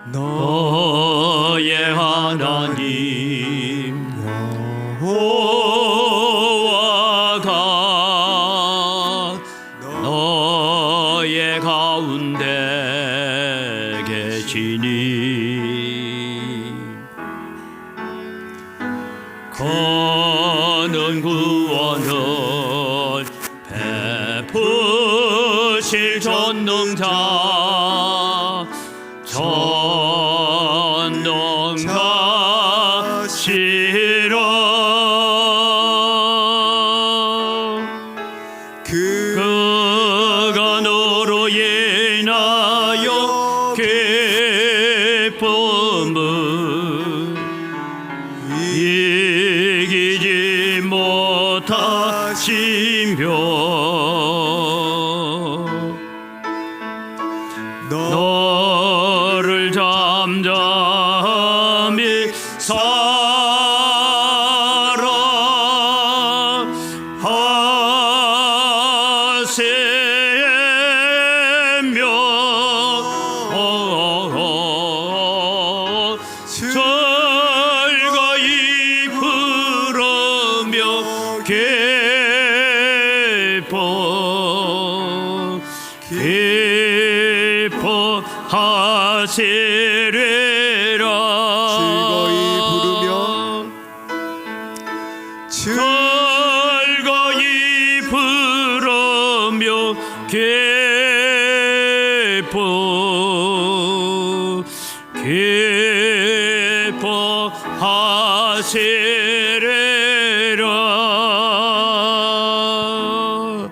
너의 하나님 여호와가 너의 가운데 계시니 그는 구원을 베푸실 전능자 전능자시라. 그가 너로 인하여 기쁨을 이기지 못하시며 너를 잠잠히 사랑하시며 즐거이 부르며 기뻐하시리라. 즐거이 부르며 기뻐하시리라.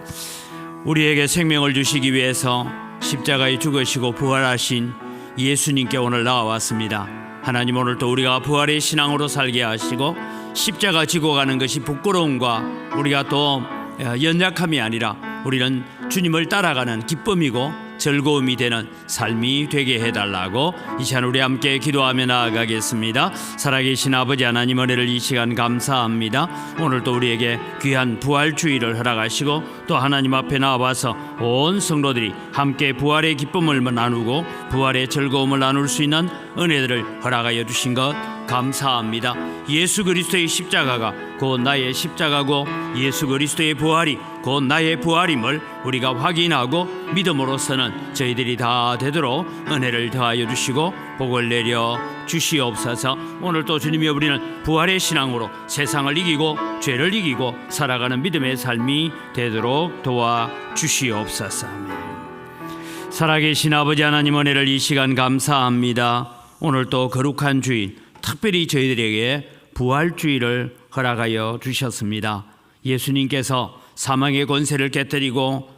우리에게 생명을 주시기 위해서 십자가에 죽으시고 부활하신 예수님께 오늘 나와왔습니다. 하나님, 오늘 또 우리가 부활의 신앙으로 살게 하시고 십자가 지고 가는 것이 부끄러움과 우리가 또 연약함이 아니라 우리는 주님을 따라가는 기쁨이고 즐거움이 되는 삶이 되게 해달라고 이 시간 우리 함께 기도하며 나아가겠습니다. 살아계신 아버지 하나님, 은혜를 이 시간 감사합니다. 오늘 또 우리에게 귀한 부활주의를 허락하시고 또 하나님 앞에 나와서 온 성도들이 함께 부활의 기쁨을 나누고 부활의 즐거움을 나눌 수 있는 은혜들을 허락하여 주신 것 감사합니다. 예수 그리스도의 십자가가 곧 나의 십자가고 예수 그리스도의 부활이 곧 나의 부활임을 우리가 확인하고 믿음으로서는 저희들이 다 되도록 은혜를 더하여 주시고 복을 내려 주시옵소서. 오늘 또 주님이 우리는 부활의 신앙으로 세상을 이기고 죄를 이기고 살아가는 믿음의 삶이 되도록 도와주시옵소서. 살아계신 아버지 하나님, 은혜를 이 시간 감사합니다. 오늘 또 거룩한 주일, 특별히 저희들에게 부활주의를 허락하여 주셨습니다. 예수님께서 사망의 권세를 깨뜨리고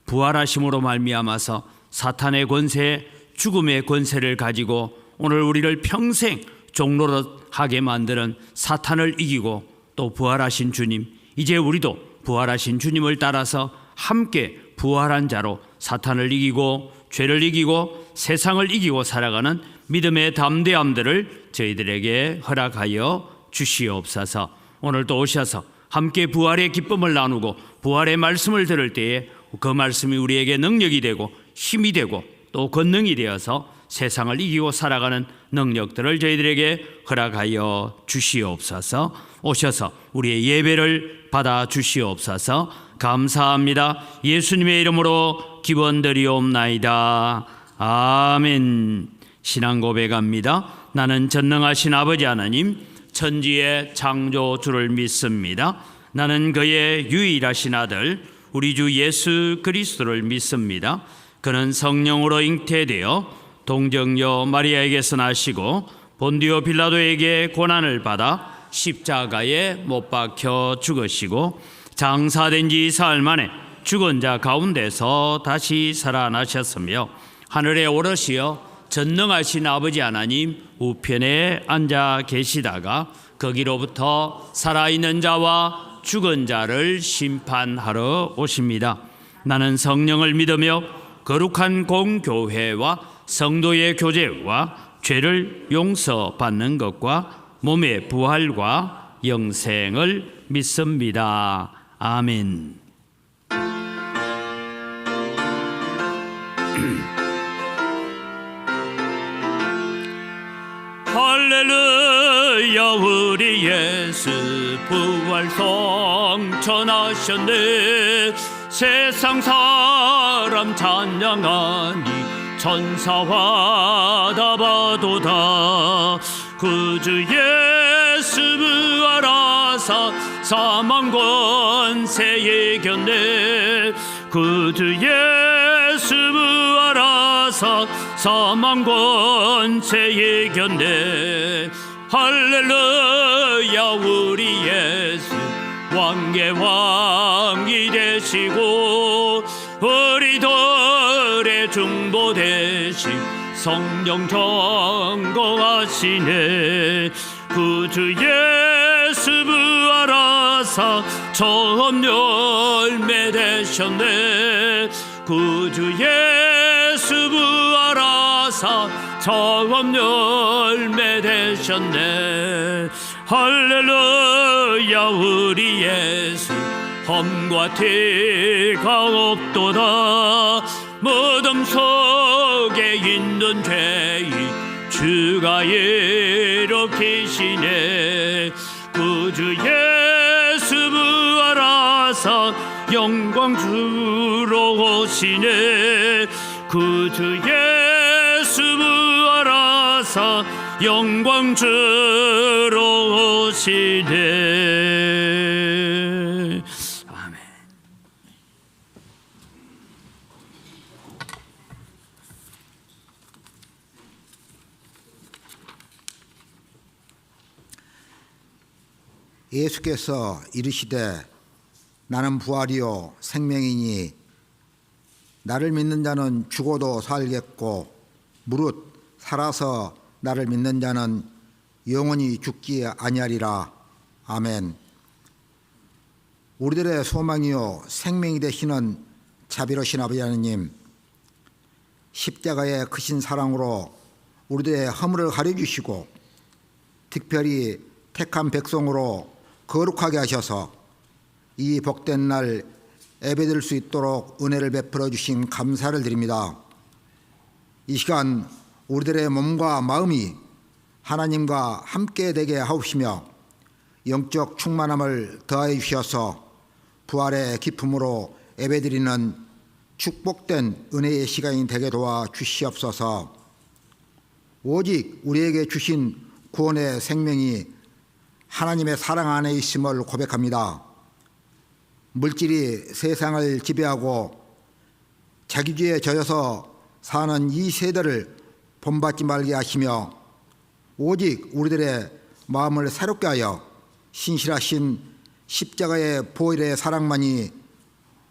부활하심으로 말미암아서 사탄의 권세, 죽음의 권세를 가지고 오늘 우리를 평생 종노릇하게 만드는 사탄을 이기고 또 부활하신 주님, 이제 우리도 부활하신 주님을 따라서 함께 부활한 자로 사탄을 이기고 죄를 이기고 세상을 이기고 살아가는 믿음의 담대함들을 저희들에게 허락하여 주시옵소서. 오늘 또 오셔서 함께 부활의 기쁨을 나누고 부활의 말씀을 들을 때에 그 말씀이 우리에게 능력이 되고 힘이 되고 또 권능이 되어서 세상을 이기고 살아가는 능력들을 저희들에게 허락하여 주시옵소서. 오셔서 우리의 예배를 받아 주시옵소서. 감사합니다. 예수님의 이름으로 기원드리옵나이다. 아멘. 신앙 고백합니다. 나는 전능하신 아버지 하나님, 천지의 창조주를 믿습니다. 나는 그의 유일하신 아들 우리 주 예수 그리스도를 믿습니다. 그는 성령으로 잉태되어 동정녀 마리아에게서 나시고 본디오 빌라도에게 고난을 받아 십자가에 못 박혀 죽으시고 장사된 지 사흘 만에 죽은 자 가운데서 다시 살아나셨으며 하늘에 오르시어 전능하신 아버지 하나님 우편에 앉아 계시다가 거기로부터 살아있는 자와 죽은 자를 심판하러 오십니다. 나는 성령을 믿으며 거룩한 공교회와 성도의 교제와 죄를 용서받는 것과 몸의 부활과 영생을 믿습니다. 아멘. 할렐루야 우리 예수 부활 성천하셨네. 세상 사람 찬양하니 천사와 다 봐도다. 구주 예수 부활하사 사망 권세 이겼네. 구주 예수 부활하사 사망 권세 이겼네. 할렐루야 우리 예수 왕의 왕이 되시고 우리들의 중보 대신 성령 경거하시네. 구주 예수 부활하사 처음 열매 되셨네. 구주 예수 부활하사 처음 열매 되셨네. 할렐루야 우리 예수 험과 티가 없도다. 무덤 속에 있는 죄인 주가 일으키시네. 구주 예수 부활하사 영광 주러 오시네. 구주 예수 부활하사 영광 주러 오시네. 아멘. 예수께서 이르시되 나는 부활이요 생명이니 나를 믿는 자는 죽어도 살겠고 무릇 살아서 나를 믿는 자는 영원히 죽지 아니하리라. 아멘. 우리들의 소망이요 생명이 되시는 자비로우신 아버지 하나님, 십자가의 크신 사랑으로 우리들의 허물을 가려주시고 특별히 택한 백성으로 거룩하게 하셔서 이 복된 날 예배드릴 수 있도록 은혜를 베풀어 주신 감사를 드립니다. 이 시간 우리들의 몸과 마음이 하나님과 함께 되게 하옵시며 영적 충만함을 더하여 주셔서 부활의 기쁨으로 예배드리는 축복된 은혜의 시간이 되게 도와 주시옵소서. 오직 우리에게 주신 구원의 생명이 하나님의 사랑 안에 있음을 고백합니다. 물질이 세상을 지배하고 자기주의에 젖어서 사는 이 세대를 본받지 말게 하시며 오직 우리들의 마음을 새롭게 하여 신실하신 십자가의 보혈의 사랑만이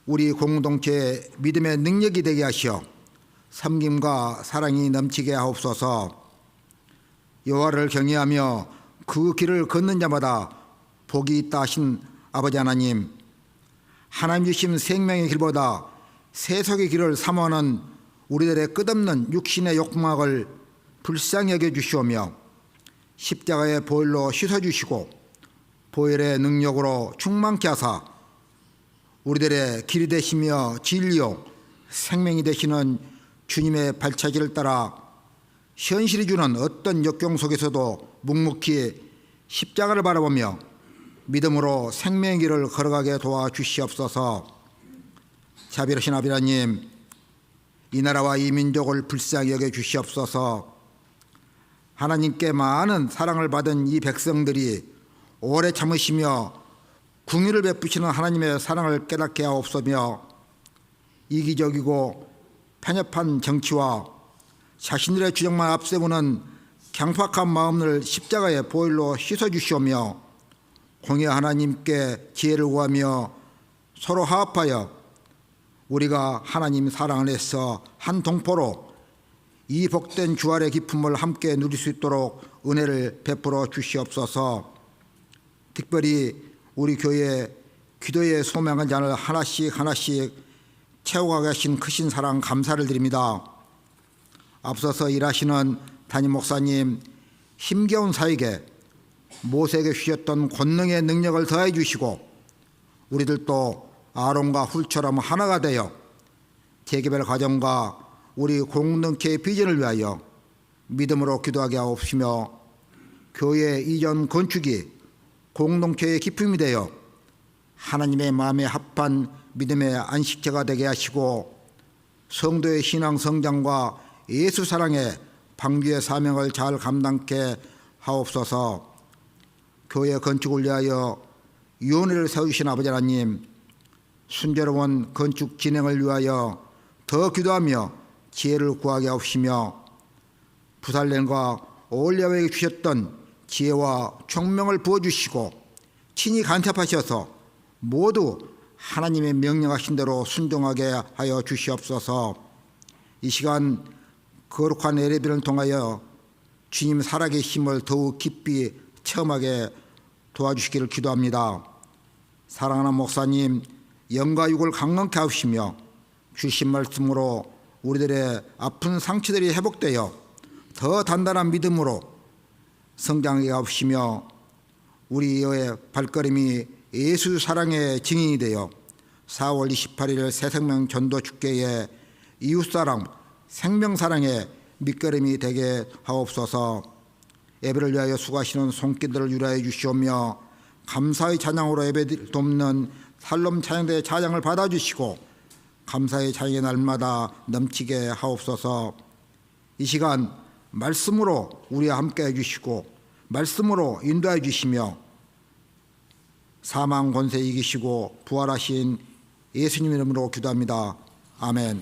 우리 공동체의 믿음의 능력이 되게 하시어 섬김과 사랑이 넘치게 하옵소서. 여호와를 경외하며 그 길을 걷는 자마다 복이 있다 하신 아버지 하나님, 하나님 주신 생명의 길보다 세속의 길을 사모하는 우리들의 끝없는 육신의 욕망을 불쌍히 여겨주시오며 십자가의 보혈로 씻어주시고 보혈의 능력으로 충만케 하사 우리들의 길이 되시며 진리요 생명이 되시는 주님의 발차기를 따라 현실이 주는 어떤 역경 속에서도 묵묵히 십자가를 바라보며 믿음으로 생명의 길을 걸어가게 도와주시옵소서. 자비로우신 아버지 하나님, 이 나라와 이 민족을 불쌍히 여겨주시옵소서. 하나님께 많은 사랑을 받은 이 백성들이 오래 참으시며 긍휼을 베푸시는 하나님의 사랑을 깨닫게 하옵소며 이기적이고 편협한 정치와 자신들의 주장만 앞세우는 강팍한 마음을 십자가의 보혈로 씻어주시오며 공의 하나님께 지혜를 구하며 서로 화합하여 우리가 하나님 사랑 안에서 한 동포로 이 복된 주알의 기쁨을 함께 누릴 수 있도록 은혜를 베풀어 주시옵소서. 특별히 우리 교회 기도의 소망한 잔을 하나씩 하나씩 채워가 계신 크신 사랑 감사를 드립니다. 앞서서 일하시는 담임 목사님, 힘겨운 사역에 모세에게 주셨던 권능의 능력을 더해 주시고 우리들도 아론과 훌처럼 하나가 되어 재개발 과정과 우리 공동체의 비전을 위하여 믿음으로 기도하게 하옵시며 교회 이전 건축이 공동체의 기쁨이 되어 하나님의 마음에 합한 믿음의 안식처가 되게 하시고 성도의 신앙 성장과 예수 사랑의 방주의 사명을 잘 감당케 하옵소서. 교회 건축을 위하여 위원회를 세우신 아버지 하나님, 순조로운 건축 진행을 위하여 더 기도하며 지혜를 구하게 하옵시며 부살렘과 오홀리아에게 주셨던 지혜와 총명을 부어주시고 친히 간섭하셔서 모두 하나님의 명령하신 대로 순종하게 하여 주시옵소서. 이 시간 거룩한 예배를 통하여 주님 살아계심을 더욱 깊이 체험하게 도와주시기를 기도합니다. 사랑하는 목사님, 영과 육을 강건케 하시며 주신 말씀으로 우리들의 아픈 상처들이 회복되어 더 단단한 믿음으로 성장하게 하시며 우리의 발걸음이 예수 사랑의 증인이 되어 4월 28일 새생명 전도 축제에 이웃사랑, 생명사랑의 밑거름이 되게 하옵소서. 예배를 위하여 수고하시는 손길들을 유라해 주시오며 감사의 찬양으로 예배를 돕는 살롬 찬양대의 찬양을 받아주시고 감사의 찬양의 날마다 넘치게 하옵소서. 이 시간 말씀으로 우리와 함께 해주시고 말씀으로 인도해 주시며 사망 권세 이기시고 부활하신 예수님 이름으로 기도합니다. 아멘.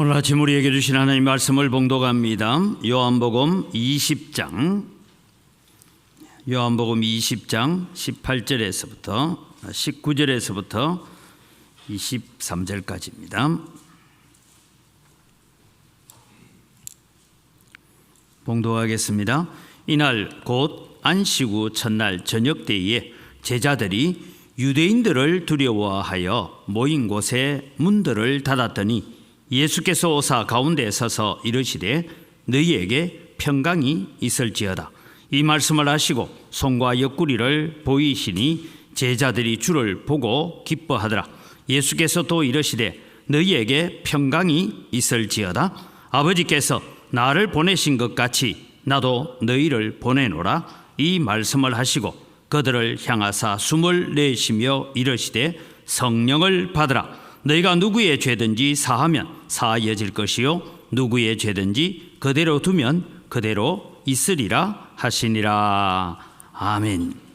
오늘 아침 우리에게 주신 하나님 말씀을 봉독합니다. 요한복음 20장 18절에서부터 19절에서부터 23절까지입니다. 봉독하겠습니다. 이날 곧 안식 후 첫날 저녁 때에 제자들이 유대인들을 두려워하여 모인 곳에 문들을 닫았더니 예수께서 오사 가운데에 서서 이르시되 너희에게 평강이 있을지어다. 이 말씀을 하시고 손과 옆구리를 보이시니 제자들이 주를 보고 기뻐하더라. 예수께서 또 이르시되 너희에게 평강이 있을지어다. 아버지께서 나를 보내신 것 같이 나도 너희를 보내노라. 이 말씀을 하시고 그들을 향하사 숨을 내쉬며 이르시되 성령을 받으라. 너희가 누구의 죄든지 사하면 사하여질 것이요 누구의 죄든지 그대로 두면 그대로 있으리라 하시니라. 아멘.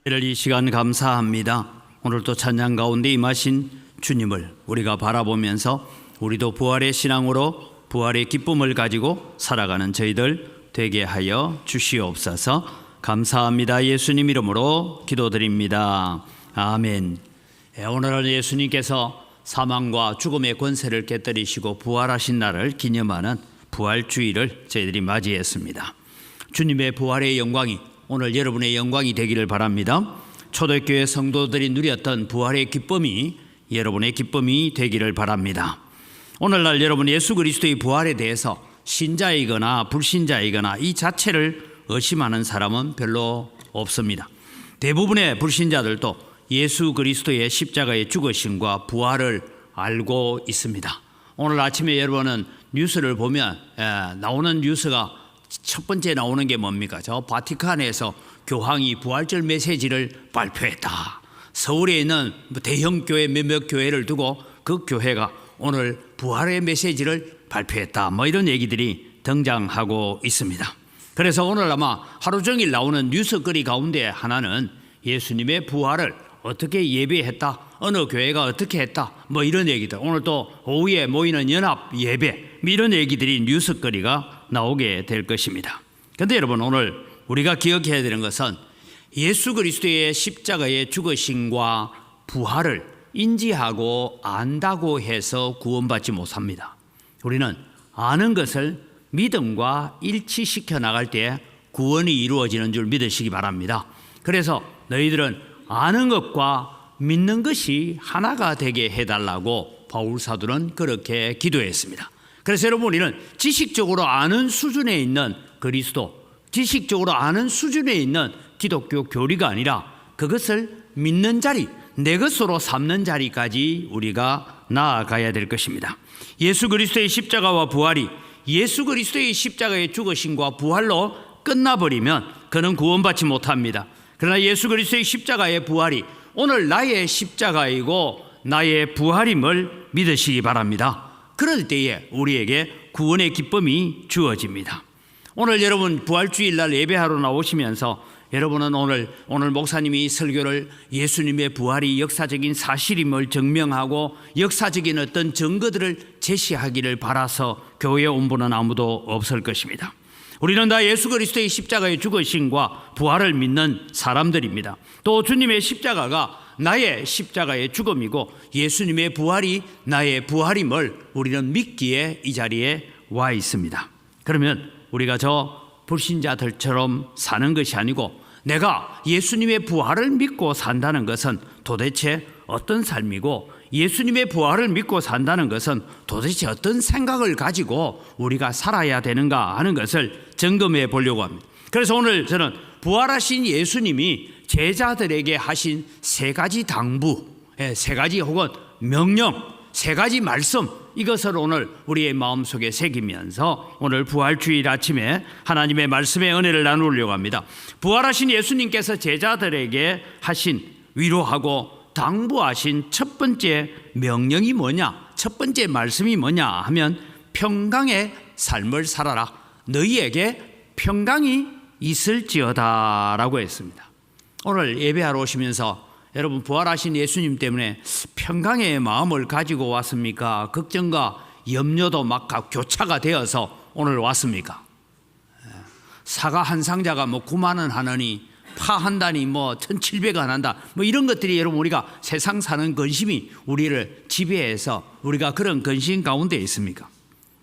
이 시간 감사합니다. 오늘도 찬양 가운데 임하신 주님을 우리가 바라보면서 우리도 부활의 신앙으로 부활의 기쁨을 가지고 살아가는 저희들 되게 하여 주시옵소서. 감사합니다. 예수님 이름으로 기도드립니다. 아멘. 오늘은 예수님께서 사망과 죽음의 권세를 깨뜨리시고 부활하신 날을 기념하는 부활주일을 저희들이 맞이했습니다. 주님의 부활의 영광이 오늘 여러분의 영광이 되기를 바랍니다. 초대교회 성도들이 누렸던 부활의 기쁨이 여러분의 기쁨이 되기를 바랍니다. 오늘날 여러분 예수 그리스도의 부활에 대해서 신자이거나 불신자이거나 이 자체를 의심하는 사람은 별로 없습니다. 대부분의 불신자들도 예수 그리스도의 십자가의 죽으심과 부활을 알고 있습니다. 오늘 아침에 여러분은 뉴스를 보면 나오는 뉴스가 첫 번째 나오는 게 뭡니까? 저 바티칸에서 교황이 부활절 메시지를 발표했다. 서울에 있는 대형 교회 몇몇 교회를 두고 그 교회가 오늘 부활의 메시지를 발표했다. 이런 얘기들이 등장하고 있습니다. 그래서 오늘 아마 하루 종일 나오는 뉴스거리 가운데 하나는 예수님의 부활을 어떻게 예배했다, 어느 교회가 어떻게 했다, 이런 얘기들. 오늘 또 오후에 모이는 연합 예배, 이런 얘기들이 뉴스거리가 나오게 될 것입니다. 그런데 여러분, 오늘 우리가 기억해야 되는 것은 예수 그리스도의 십자가의 죽으심과 부활을 인지하고 안다고 해서 구원받지 못합니다. 우리는 아는 것을 믿음과 일치시켜 나갈 때 구원이 이루어지는 줄 믿으시기 바랍니다. 그래서 너희들은 아는 것과 믿는 것이 하나가 되게 해달라고 바울 사도는 그렇게 기도했습니다. 그래서 여러분, 우리는 지식적으로 아는 수준에 있는 그리스도, 지식적으로 아는 수준에 있는 기독교 교리가 아니라 그것을 믿는 자리, 내 것으로 삼는 자리까지 우리가 나아가야 될 것입니다. 예수 그리스도의 십자가와 부활이 예수 그리스도의 십자가의 죽으심과 부활로 끝나버리면 그는 구원받지 못합니다. 그러나 예수 그리스도의 십자가의 부활이 오늘 나의 십자가이고 나의 부활임을 믿으시기 바랍니다. 그럴 때에 우리에게 구원의 기쁨이 주어집니다. 오늘 여러분 부활주일날 예배하러 나오시면서 여러분은 오늘 목사님이 설교를 예수님의 부활이 역사적인 사실임을 증명하고 역사적인 어떤 증거들을 제시하기를 바라서 교회에 온 분은 아무도 없을 것입니다. 우리는 다 예수 그리스도의 십자가의 죽으심과 부활을 믿는 사람들입니다. 또 주님의 십자가가 나의 십자가의 죽음이고 예수님의 부활이 나의 부활임을 우리는 믿기에 이 자리에 와 있습니다. 그러면 우리가 저 불신자들처럼 사는 것이 아니고 내가 예수님의 부활을 믿고 산다는 것은 도대체 어떤 삶이고 예수님의 부활을 믿고 산다는 것은 도대체 어떤 생각을 가지고 우리가 살아야 되는가 하는 것을 점검해 보려고 합니다. 그래서 오늘 저는 부활하신 예수님이 제자들에게 하신 세 가지 당부, 세 가지 혹은 명령, 세 가지 말씀, 이것을 오늘 우리의 마음속에 새기면서 오늘 부활주일 아침에 하나님의 말씀의 은혜를 나누려고 합니다. 부활하신 예수님께서 제자들에게 하신 위로하고 당부하신 첫 번째 명령이 뭐냐, 첫 번째 말씀이 뭐냐 하면 평강의 삶을 살아라, 너희에게 평강이 있을지어다 라고 했습니다. 오늘 예배하러 오시면서 여러분 부활하신 예수님 때문에 평강의 마음을 가지고 왔습니까? 걱정과 염려도 막 교차가 되어서 오늘 왔습니까? 사과 한 상자가 9만 원 하느니 파 한 단이 1,700원 한다, 이런 것들이 여러분 우리가 세상 사는 근심이 우리를 지배해서 우리가 그런 근심 가운데 있습니까?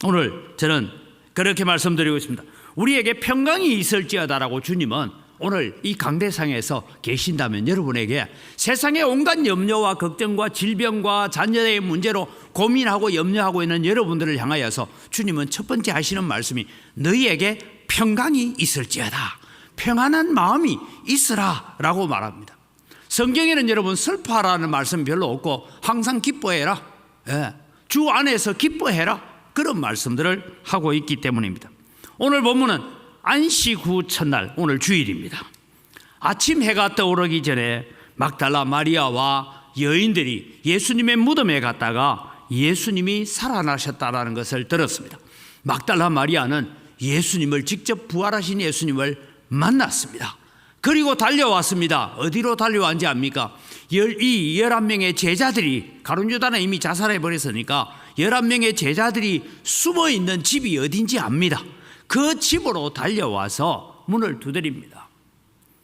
오늘 저는 그렇게 말씀드리고 있습니다. 우리에게 평강이 있을지어다라고 주님은 오늘 이 강대상에서 계신다면 여러분에게 세상의 온갖 염려와 걱정과 질병과 자녀의 문제로 고민하고 염려하고 있는 여러분들을 향하여서 주님은 첫 번째 하시는 말씀이 너희에게 평강이 있을지어다, 평안한 마음이 있으라 라고 말합니다. 성경에는 여러분 슬퍼하라는 말씀 별로 없고 항상 기뻐해라, 주 안에서 기뻐해라, 그런 말씀들을 하고 있기 때문입니다. 오늘 본문은 안식 후 첫날, 오늘 주일입니다. 아침 해가 떠오르기 전에 막달라 마리아와 여인들이 예수님의 무덤에 갔다가 예수님이 살아나셨다라는 것을 들었습니다. 막달라 마리아는 예수님을 직접 부활하신 예수님을 만났습니다. 그리고 달려왔습니다. 어디로 달려왔는지 압니까? 이 11명의 제자들이, 가룟 유다는 이미 자살해 버렸으니까 11명의 제자들이 숨어 있는 집이 어딘지 압니다. 그 집으로 달려와서 문을 두드립니다.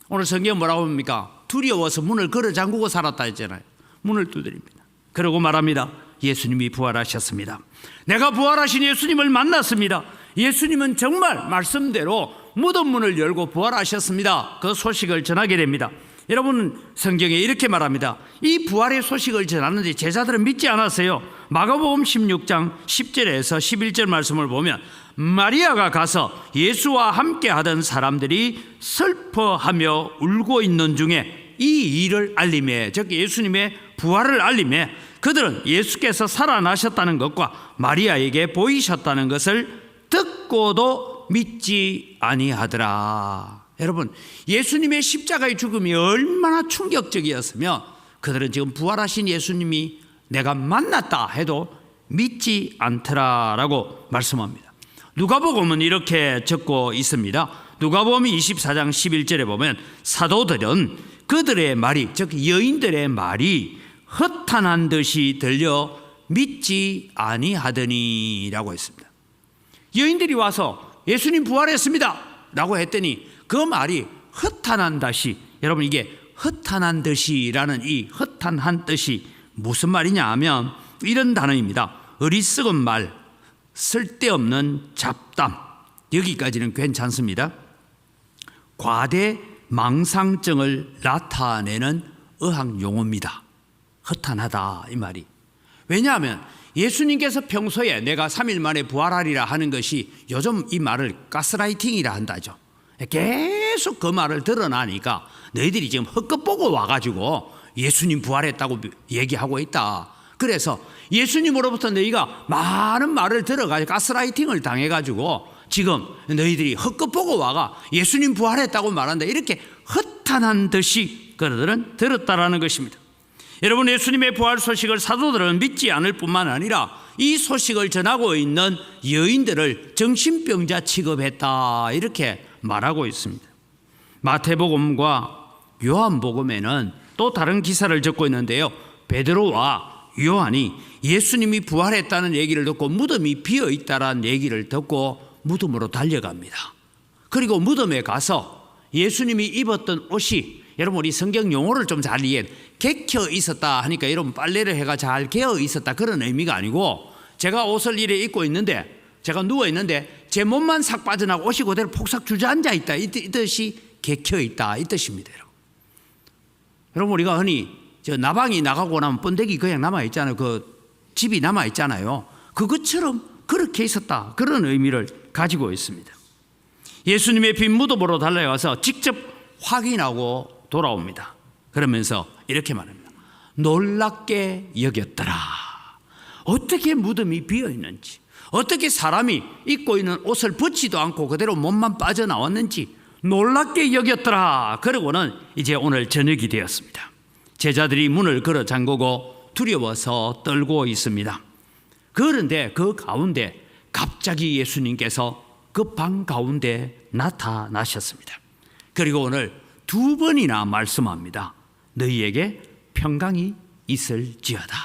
오늘 성경 뭐라고 합니까? 두려워서 문을 걸어 잠그고 살았다 했잖아요. 문을 두드립니다. 그러고 말합니다. 예수님이 부활하셨습니다. 내가 부활하신 예수님을 만났습니다. 예수님은 정말 말씀대로 무덤 문을 열고 부활하셨습니다. 그 소식을 전하게 됩니다. 여러분, 성경에 이렇게 말합니다. 이 부활의 소식을 전하는데 제자들은 믿지 않았어요. 마가복음 16장 10절에서 11절 말씀을 보면 마리아가 가서 예수와 함께 하던 사람들이 슬퍼하며 울고 있는 중에 이 일을 알림해, 즉 예수님의 부활을 알림해 그들은 예수께서 살아나셨다는 것과 마리아에게 보이셨다는 것을 듣고도 믿지 아니하더라. 여러분, 예수님의 십자가의 죽음이 얼마나 충격적이었으면 그들은 지금 부활하신 예수님이 내가 만났다 해도 믿지 않더라라고 말씀합니다. 누가복음은 이렇게 적고 있습니다. 누가복음 24장 11절에 보면 사도들은 그들의 말이, 즉 여인들의 말이 허탄한 듯이 들려 믿지 아니하더니라고 했습니다. 여인들이 와서 예수님 부활했습니다 라고 했더니 그 말이 허탄한 듯이, 여러분 이게 허탄한 듯이라는 이 허탄한 뜻이 무슨 말이냐 하면 이런 단어입니다. 어리석은 말, 쓸데없는 잡담, 여기까지는 괜찮습니다. 과대 망상증을 나타내는 의학 용어입니다. 허탄하다 이 말이. 왜냐하면 예수님께서 평소에 내가 3일 만에 부활하리라 하는 것이 요즘 이 말을 가스라이팅이라 한다죠. 계속 그 말을 드러나니까 너희들이 지금 헛것 보고 와가지고 예수님 부활했다고 얘기하고 있다. 그래서 예수님으로부터 너희가 많은 말을 들어가지고 가스라이팅을 당해가지고 지금 너희들이 헛것 보고 와가 예수님 부활했다고 말한다. 이렇게 허탄한 듯이 그들은 들었다라는 것입니다. 여러분, 예수님의 부활 소식을 사도들은 믿지 않을 뿐만 아니라 이 소식을 전하고 있는 여인들을 정신병자 취급했다 이렇게 말하고 있습니다. 마태복음과 요한복음에는 또 다른 기사를 적고 있는데요. 베드로와 요한이 예수님이 부활했다는 얘기를 듣고 무덤이 비어있다는 얘기를 듣고 무덤으로 달려갑니다. 그리고 무덤에 가서 예수님이 입었던 옷이, 여러분 우리 성경 용어를 좀 잘 이해해, 개켜 있었다 하니까 여러분 빨래를 해가 잘 개어 있었다 그런 의미가 아니고, 제가 옷을 이래 입고 있는데 제가 누워 있는데 제 몸만 싹 빠져나고 옷이 그대로 폭삭 주저앉아 있다 이 뜻이 개켜 있다 이 뜻입니다. 여러분 우리가 흔히 저 나방이 나가고 나면 번데기 그냥 남아 있잖아요. 그 집이 남아 있잖아요. 그것처럼 그렇게 있었다 그런 의미를 가지고 있습니다. 예수님의 빈 무덤으로 달려가서 직접 확인하고 돌아옵니다. 그러면서 이렇게 말합니다. 놀랍게 여겼더라. 어떻게 무덤이 비어있는지, 어떻게 사람이 입고 있는 옷을 벗지도 않고 그대로 몸만 빠져나왔는지 놀랍게 여겼더라. 그러고는 이제 오늘 저녁이 되었습니다. 제자들이 문을 걸어 잠그고 두려워서 떨고 있습니다. 그런데 그 가운데 갑자기 예수님께서 그 방 가운데 나타나셨습니다. 그리고 오늘 2번이나 말씀합니다. 너희에게 평강이 있을지어다.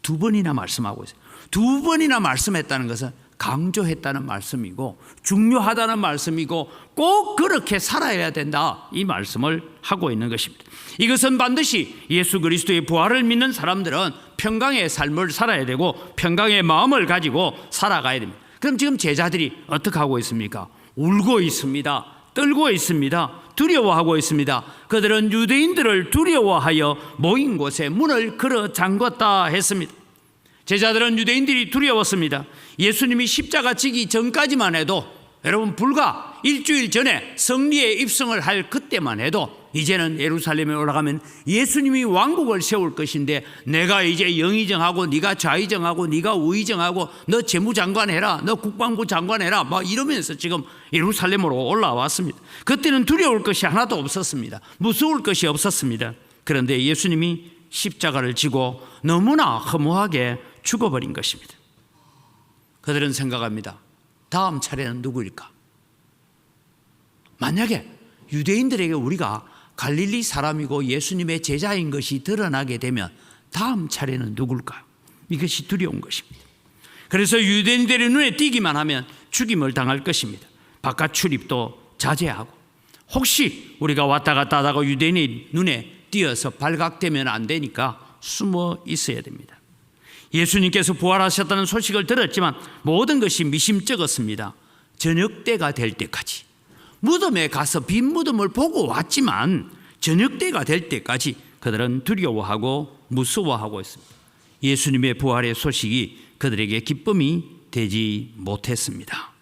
2번이나 말씀하고 있어요. 2번이나 말씀했다는 것은 강조했다는 말씀이고 중요하다는 말씀이고 꼭 그렇게 살아야 된다 이 말씀을 하고 있는 것입니다. 이것은 반드시 예수 그리스도의 부활을 믿는 사람들은 평강의 삶을 살아야 되고 평강의 마음을 가지고 살아가야 됩니다. 그럼 지금 제자들이 어떻게 하고 있습니까? 울고 있습니다. 떨고 있습니다. 두려워하고 있습니다. 그들은 유대인들을 두려워하여 모인 곳에 문을 걸어 잠궜다 했습니다. 제자들은 유대인들이 두려웠습니다. 예수님이 십자가 지기 전까지만 해도, 여러분 불과 일주일 전에 성리에 입성을 할 그때만 해도 이제는 예루살렘에 올라가면 예수님이 왕국을 세울 것인데 내가 이제 영의정하고 네가 좌의정하고 네가 우의정하고 너 재무장관 해라, 너 국방부 장관 해라 막 이러면서 지금 예루살렘으로 올라왔습니다. 그때는 두려울 것이 하나도 없었습니다. 무서울 것이 없었습니다. 그런데 예수님이 십자가를 지고 너무나 허무하게 죽어버린 것입니다. 그들은 생각합니다. 다음 차례는 누구일까? 만약에 유대인들에게 우리가 갈릴리 사람이고 예수님의 제자인 것이 드러나게 되면 다음 차례는 누굴까요? 이것이 두려운 것입니다. 그래서 유대인들의 눈에 띄기만 하면 죽임을 당할 것입니다. 바깥 출입도 자제하고, 혹시 우리가 왔다 갔다 하다가 유대인의 눈에 띄어서 발각되면 안 되니까 숨어 있어야 됩니다. 예수님께서 부활하셨다는 소식을 들었지만 모든 것이 미심쩍었습니다. 저녁 때가 될 때까지, 무덤에 가서 빈 무덤을 보고 왔지만 저녁 때가 될 때까지 그들은 두려워하고 무서워하고 있습니다. 예수님의 부활의 소식이 그들에게 기쁨이 되지 못했습니다.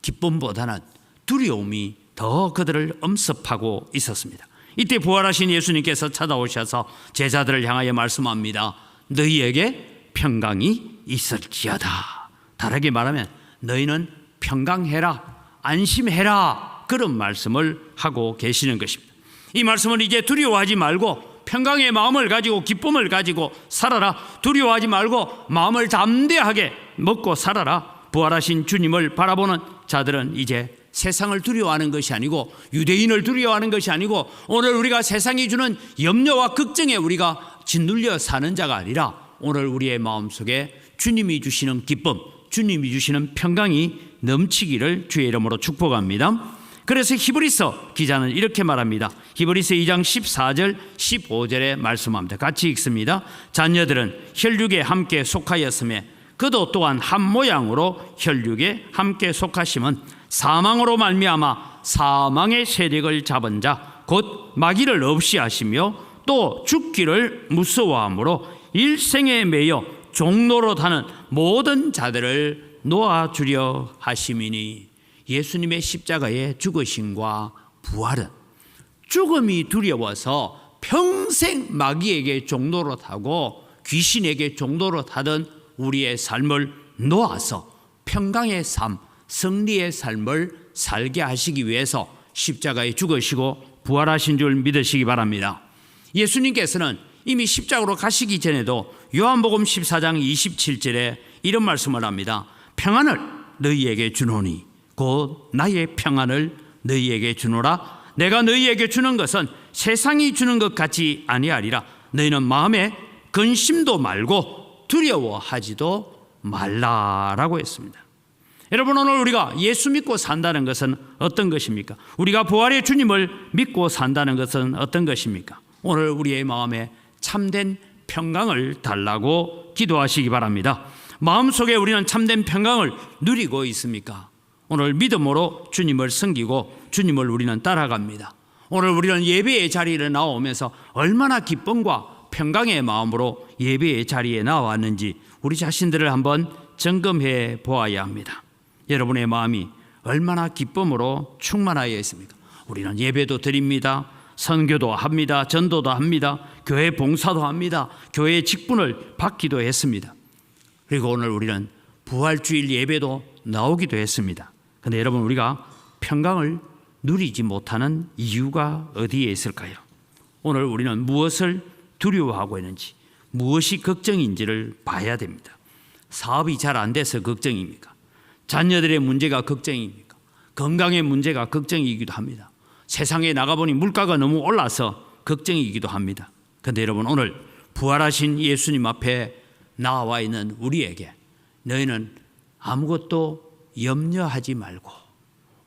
기쁨보다는 두려움이 더 그들을 엄습하고 있었습니다. 이때 부활하신 예수님께서 찾아오셔서 제자들을 향하여 말씀합니다. 너희에게 평강이 있을지어다. 다르게 말하면 너희는 평강해라, 안심해라, 그런 말씀을 하고 계시는 것입니다. 이 말씀은 이제 두려워하지 말고 평강의 마음을 가지고 기쁨을 가지고 살아라. 두려워하지 말고 마음을 담대하게 먹고 살아라. 부활하신 주님을 바라보는 자들은 이제 세상을 두려워하는 것이 아니고, 유대인을 두려워하는 것이 아니고, 오늘 우리가 세상이 주는 염려와 걱정에 우리가 짓눌려 사는 자가 아니라 오늘 우리의 마음속에 주님이 주시는 기쁨, 주님이 주시는 평강이 넘치기를 주의 이름으로 축복합니다. 그래서 히브리서 기자는 이렇게 말합니다. 히브리서 2장 14절 15절에 말씀합니다. 같이 읽습니다. 자녀들은 혈육에 함께 속하였으며 그도 또한 한 모양으로 혈육에 함께 속하심은 사망으로 말미암아 사망의 세력을 잡은 자 곧 마귀를 없이 하시며 또 죽기를 무서워함으로 일생에 매여 종로로 타는 모든 자들을 놓아주려 하심이니. 예수님의 십자가의 죽으심과 부활은 죽음이 두려워서 평생 마귀에게 종로로 타고 귀신에게 종로로 타던 우리의 삶을 놓아서 평강의 삶, 승리의 삶을 살게 하시기 위해서 십자가에 죽으시고 부활하신 줄 믿으시기 바랍니다. 예수님께서는 이미 십자가로 가시기 전에도 요한복음 14장 27절에 이런 말씀을 합니다. 평안을 너희에게 주노니 곧 나의 평안을 너희에게 주노라. 내가 너희에게 주는 것은 세상이 주는 것 같이 아니하리라. 너희는 마음에 근심도 말고 두려워하지도 말라라고 했습니다. 여러분, 오늘 우리가 예수 믿고 산다는 것은 어떤 것입니까? 우리가 부활의 주님을 믿고 산다는 것은 어떤 것입니까? 오늘 우리의 마음에 참된 평강을 달라고 기도하시기 바랍니다. 마음속에 우리는 참된 평강을 누리고 있습니까? 오늘 믿음으로 주님을 섬기고 주님을 우리는 따라갑니다. 오늘 우리는 예배의 자리에 나오면서 얼마나 기쁨과 평강의 마음으로 예배의 자리에 나왔는지 우리 자신들을 한번 점검해 보아야 합니다. 여러분의 마음이 얼마나 기쁨으로 충만하여 있습니까? 우리는 예배도 드립니다. 선교도 합니다. 전도도 합니다. 교회 봉사도 합니다. 교회 직분을 받기도 했습니다. 그리고 오늘 우리는 부활주일 예배도 나오기도 했습니다. 그런데 여러분, 우리가 평강을 누리지 못하는 이유가 어디에 있을까요? 오늘 우리는 무엇을 두려워하고 있는지, 무엇이 걱정인지를 봐야 됩니다. 사업이 잘 안 돼서 걱정입니까? 자녀들의 문제가 걱정입니까? 건강의 문제가 걱정이기도 합니다. 세상에 나가보니 물가가 너무 올라서 걱정이기도 합니다. 그런데 여러분, 오늘 부활하신 예수님 앞에 나와 있는 우리에게 너희는 아무것도 염려하지 말고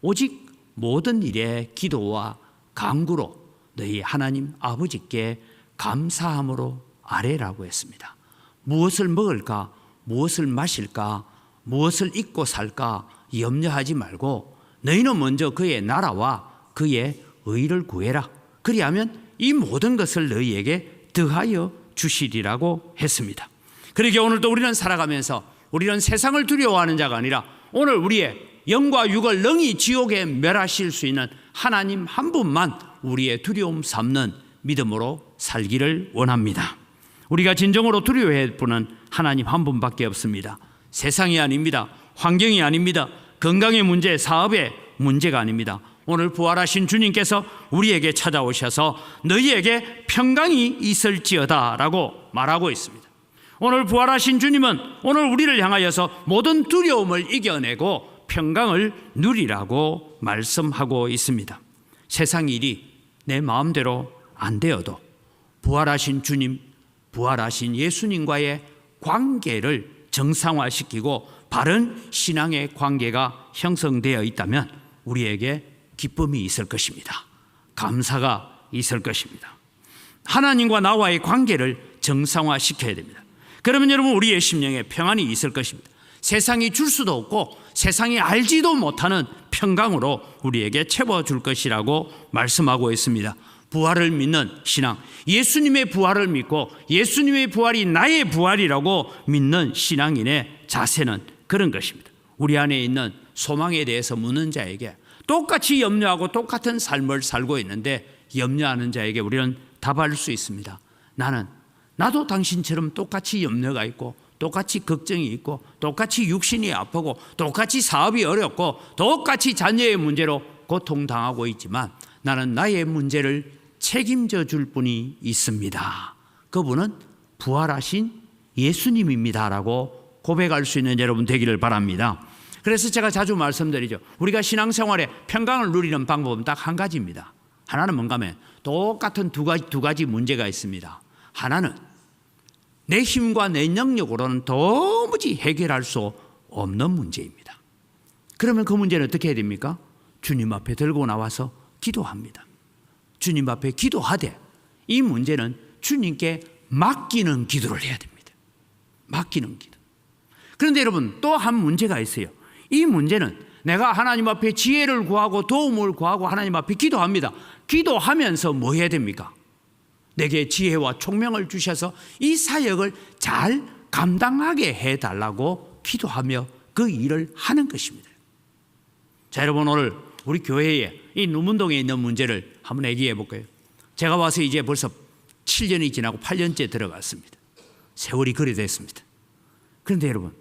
오직 모든 일에 기도와 간구로 너희 하나님 아버지께 감사함으로 아뢰라고 했습니다. 무엇을 먹을까, 무엇을 마실까, 무엇을 입고 살까 염려하지 말고 너희는 먼저 그의 나라와 그의 의를 구해라. 그리하면 이 모든 것을 너희에게 더하여 주시리라고 했습니다. 그러기에 오늘도 우리는 살아가면서 우리는 세상을 두려워하는 자가 아니라 오늘 우리의 영과 육을 능히 지옥에 멸하실 수 있는 하나님 한 분만 우리의 두려움 삼는 믿음으로 살기를 원합니다. 우리가 진정으로 두려워해야 할 분은 하나님 한 분밖에 없습니다. 세상이 아닙니다. 환경이 아닙니다. 건강의 문제, 사업의 문제가 아닙니다. 오늘 부활하신 주님께서 우리에게 찾아오셔서 너희에게 평강이 있을지어다 라고 말하고 있습니다. 오늘 부활하신 주님은 오늘 우리를 향하여서 모든 두려움을 이겨내고 평강을 누리라고 말씀하고 있습니다. 세상 일이 내 마음대로 안 되어도 부활하신 주님, 부활하신 예수님과의 관계를 정상화시키고 바른 신앙의 관계가 형성되어 있다면 우리에게 기쁨이 있을 것입니다. 감사가 있을 것입니다. 하나님과 나와의 관계를 정상화시켜야 됩니다. 그러면 여러분 우리의 심령에 평안이 있을 것입니다. 세상이 줄 수도 없고 세상이 알지도 못하는 평강으로 우리에게 채워줄 것이라고 말씀하고 있습니다. 부활을 믿는 신앙, 예수님의 부활을 믿고 예수님의 부활이 나의 부활이라고 믿는 신앙인의 자세는 그런 것입니다. 우리 안에 있는 소망에 대해서 묻는 자에게 똑같이 염려하고 똑같은 삶을 살고 있는데 염려하는 자에게 우리는 답할 수 있습니다. 나도 당신처럼 똑같이 염려가 있고 똑같이 걱정이 있고 똑같이 육신이 아프고 똑같이 사업이 어렵고 똑같이 자녀의 문제로 고통당하고 있지만 나는 나의 문제를 책임져 줄 분이 있습니다. 그분은 부활하신 예수님입니다라고 고백할 수 있는 여러분 되기를 바랍니다. 그래서 제가 자주 말씀드리죠. 우리가 신앙생활에 평강을 누리는 방법은 딱 한 가지입니다. 하나는 뭔가 하면 똑같은 두 가지 문제가 있습니다. 하나는 내 힘과 내 능력으로는 도무지 해결할 수 없는 문제입니다. 그러면 그 문제는 어떻게 해야 됩니까? 주님 앞에 들고 나와서 기도합니다. 주님 앞에 기도하되 이 문제는 주님께 맡기는 기도를 해야 됩니다. 맡기는 기도. 그런데 여러분 또 한 문제가 있어요. 이 문제는 내가 하나님 앞에 지혜를 구하고 도움을 구하고 하나님 앞에 기도합니다. 기도하면서 뭐 해야 됩니까? 내게 지혜와 총명을 주셔서 이 사역을 잘 감당하게 해달라고 기도하며 그 일을 하는 것입니다. 자, 여러분 오늘 우리 교회에 이 누문동에 있는 문제를 한번 얘기해 볼까요? 제가 와서 이제 벌써 7년이 지나고 8년째 들어갔습니다. 세월이 그리 됐습니다. 그런데 여러분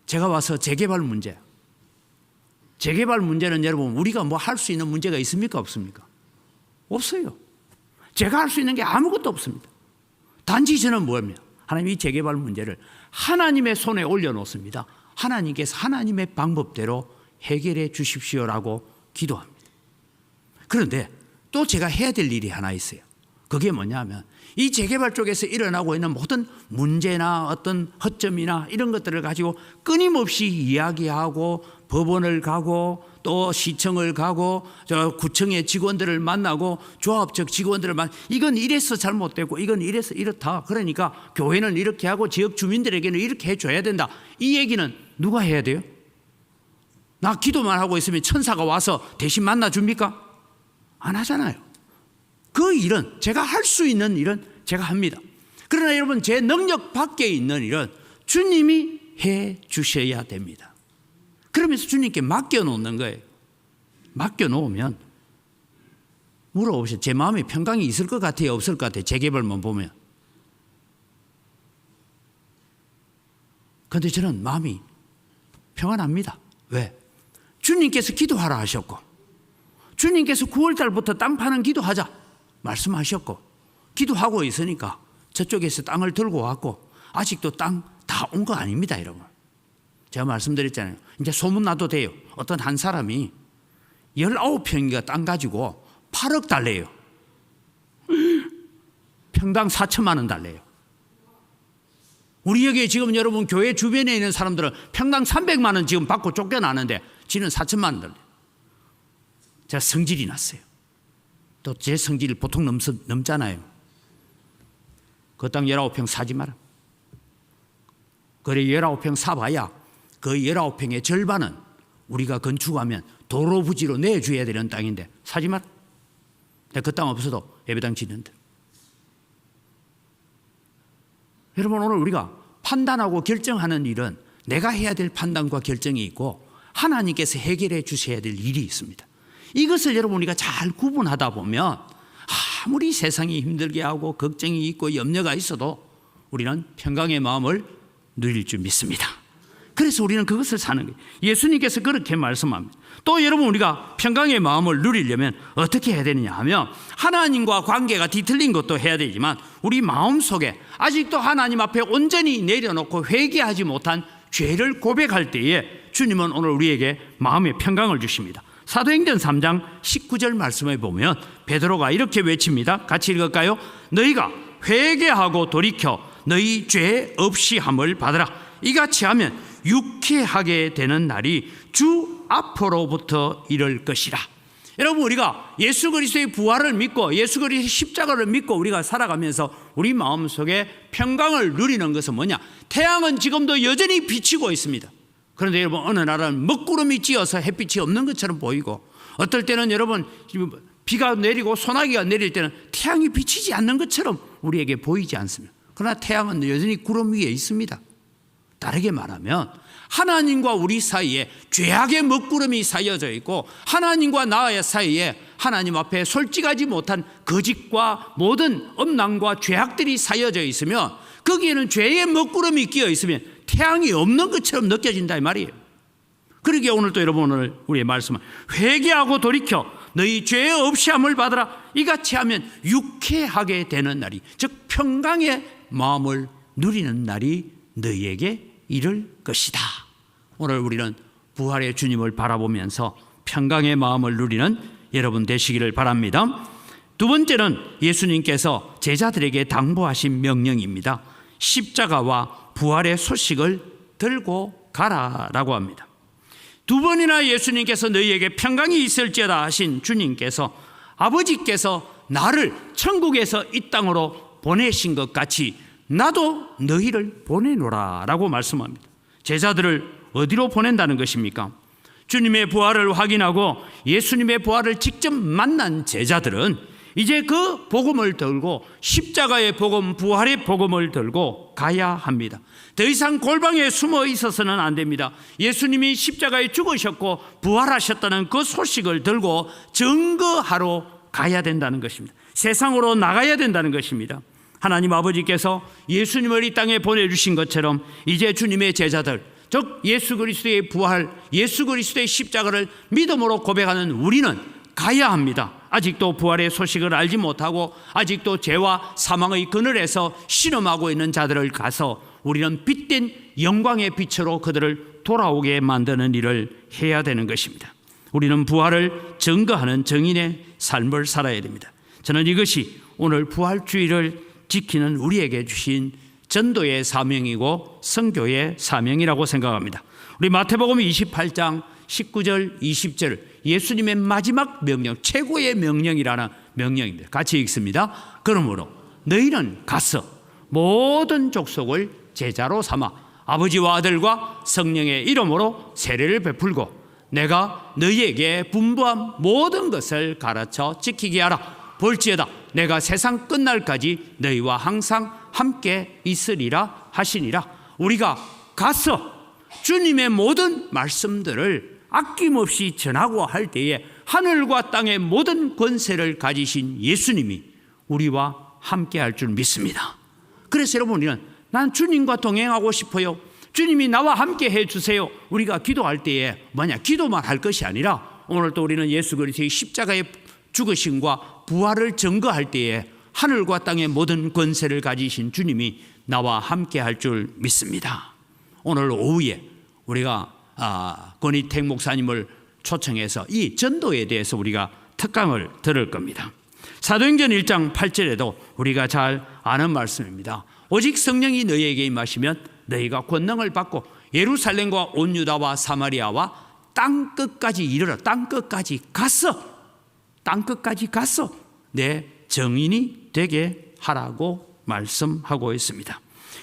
제가 와서 재개발 문제는 여러분 우리가 뭐 할 수 있는 문제가 있습니까? 없습니까? 없어요. 제가 할 수 있는 게 아무것도 없습니다. 단지 저는 뭐합니까? 하나님 이 재개발 문제를 하나님의 손에 올려놓습니다. 하나님께서 하나님의 방법대로 해결해 주십시오라고 기도합니다. 그런데 또 제가 해야 될 일이 하나 있어요. 그게 뭐냐면 이 재개발 쪽에서 일어나고 있는 모든 문제나 어떤 허점이나 이런 것들을 가지고 끊임없이 이야기하고 법원을 가고 또 시청을 가고 저 구청의 직원들을 만나고 조합적 직원들을 이건 이래서 잘못됐고 이건 이래서 이렇다. 그러니까 교회는 이렇게 하고 지역 주민들에게는 이렇게 해줘야 된다. 이 얘기는 누가 해야 돼요? 나 기도만 하고 있으면 천사가 와서 대신 만나줍니까? 안 하잖아요. 그 일은 제가 할 수 있는 일은 제가 합니다. 그러나 여러분 제 능력 밖에 있는 일은 주님이 해 주셔야 됩니다. 그러면서 주님께 맡겨놓는 거예요. 맡겨놓으면 물어보세요. 제 마음에 평강이 있을 것 같아요? 없을 것 같아요? 재개발만 보면. 그런데 저는 마음이 평안합니다. 왜? 주님께서 기도하라 하셨고 주님께서 9월 달부터 땅 파는 기도하자 말씀하셨고 기도하고 있으니까 저쪽에서 땅을 들고 왔고 아직도 땅 다 온 거 아닙니다, 여러분. 제가 말씀드렸잖아요. 이제 소문나도 돼요. 어떤 한 사람이 19평인가 땅 가지고 8억 달래요. 평당 4천만 원 달래요. 우리 여기 지금 여러분 교회 주변에 있는 사람들은 평당 300만 원 지금 받고 쫓겨나는데 지는 4천만 원 달래요. 제가 성질이 났어요. 또 제 성질 보통 넘잖아요. 그 땅 19평 사지 마라. 그래 19평 사봐야 그 19평의 절반은 우리가 건축하면 도로 부지로 내줘야 되는 땅인데 사지 마라. 그 땅 없어도 예배당 짓는다. 여러분 오늘 우리가 판단하고 결정하는 일은 내가 해야 될 판단과 결정이 있고 하나님께서 해결해 주셔야 될 일이 있습니다. 이것을 여러분 우리가 잘 구분하다 보면 아무리 세상이 힘들게 하고 걱정이 있고 염려가 있어도 우리는 평강의 마음을 누릴 줄 믿습니다. 그래서 우리는 그것을 사는 거예요. 예수님께서 그렇게 말씀합니다. 또 여러분 우리가 평강의 마음을 누리려면 어떻게 해야 되느냐 하면 하나님과 관계가 뒤틀린 것도 해야 되지만 우리 마음속에 아직도 하나님 앞에 온전히 내려놓고 회개하지 못한 죄를 고백할 때에 주님은 오늘 우리에게 마음의 평강을 주십니다. 사도행전 3장 19절 말씀에 보면 베드로가 이렇게 외칩니다. 같이 읽을까요? 너희가 회개하고 돌이켜 너희 죄 없이 함을 받으라. 이같이 하면 유쾌하게 되는 날이 주 앞으로부터 이를 것이라. 여러분, 우리가 예수 그리스도의 부활을 믿고 예수 그리스도의 십자가를 믿고 우리가 살아가면서 우리 마음속에 평강을 누리는 것은 뭐냐? 태양은 지금도 여전히 비치고 있습니다. 그런데 여러분, 어느 날은 먹구름이 찌어서 햇빛이 없는 것처럼 보이고, 어떨 때는 여러분 비가 내리고 소나기가 내릴 때는 태양이 비치지 않는 것처럼 우리에게 보이지 않습니다. 그러나 태양은 여전히 구름 위에 있습니다. 다르게 말하면 하나님과 우리 사이에 죄악의 먹구름이 쌓여져 있고, 하나님과 나의 사이에 하나님 앞에 솔직하지 못한 거짓과 모든 엄랑과 죄악들이 쌓여져 있으면, 거기에는 죄의 먹구름이 끼어 있으면 태양이 없는 것처럼 느껴진다 이 말이에요. 그러기에 오늘 또 여러분, 오늘 우리의 말씀은 회개하고 돌이켜 너희 죄 없이 함을 받으라. 이같이 하면 유쾌하게 되는 날이, 즉 평강의 마음을 누리는 날이 너희에게 이를 것이다. 오늘 우리는 부활의 주님을 바라보면서 평강의 마음을 누리는 여러분 되시기를 바랍니다. 두 번째는 예수님께서 제자들에게 당부하신 명령입니다. 십자가와 부활의 소식을 들고 가라라고 합니다. 두 번이나 예수님께서 너희에게 평강이 있을지어다 하신 주님께서, 아버지께서 나를 천국에서 이 땅으로 보내신 것 같이 나도 너희를 보내노라 라고 말씀합니다. 제자들을 어디로 보낸다는 것입니까? 주님의 부활을 확인하고 예수님의 부활을 직접 만난 제자들은 이제 그 복음을 들고, 십자가의 복음, 부활의 복음을 들고 가야 합니다. 더 이상 골방에 숨어 있어서는 안 됩니다. 예수님이 십자가에 죽으셨고 부활하셨다는 그 소식을 들고 증거하러 가야 된다는 것입니다. 세상으로 나가야 된다는 것입니다. 하나님 아버지께서 예수님을 이 땅에 보내주신 것처럼 이제 주님의 제자들, 즉 예수 그리스도의 부활, 예수 그리스도의 십자가를 믿음으로 고백하는 우리는 가야 합니다. 아직도 부활의 소식을 알지 못하고 아직도 죄와 사망의 그늘에서 신음하고 있는 자들을 가서 우리는 빛된 영광의 빛으로 그들을 돌아오게 만드는 일을 해야 되는 것입니다. 우리는 부활을 증거하는 증인의 삶을 살아야 됩니다. 저는 이것이 오늘 부활주의를 지키는 우리에게 주신 전도의 사명이고 선교의 사명이라고 생각합니다. 우리 마태복음 28장 19절 20절, 예수님의 마지막 명령, 최고의 명령이라는 명령입니다. 같이 읽습니다. 그러므로 너희는 가서 모든 족속을 제자로 삼아 아버지와 아들과 성령의 이름으로 세례를 베풀고 내가 너희에게 분부한 모든 것을 가르쳐 지키게 하라. 볼지어다 내가 세상 끝날까지 너희와 항상 함께 있으리라 하시니라. 우리가 가서 주님의 모든 말씀들을 아낌없이 전하고 할 때에 하늘과 땅의 모든 권세를 가지신 예수님이 우리와 함께 할 줄 믿습니다. 그래서 여러분, 우리는 난 주님과 동행하고 싶어요, 주님이 나와 함께 해주세요, 우리가 기도할 때에 기도만 할 것이 아니라 오늘 또 우리는 예수 그리스도의 십자가의 죽으심과 부활을 증거할 때에 하늘과 땅의 모든 권세를 가지신 주님이 나와 함께 할 줄 믿습니다. 오늘 오후에 우리가 권희택 목사님을 초청해서 이 전도에 대해서 우리가 특강을 들을 겁니다. 사도행전 1장 8절에도 우리가 잘 아는 말씀입니다. 오직 성령이 너희에게 임하시면 너희가 권능을 받고 예루살렘과 온 유다와 사마리아와 땅끝까지 이르러 땅끝까지 가서 내 증인이 되게 하라고 말씀하고 있습니다.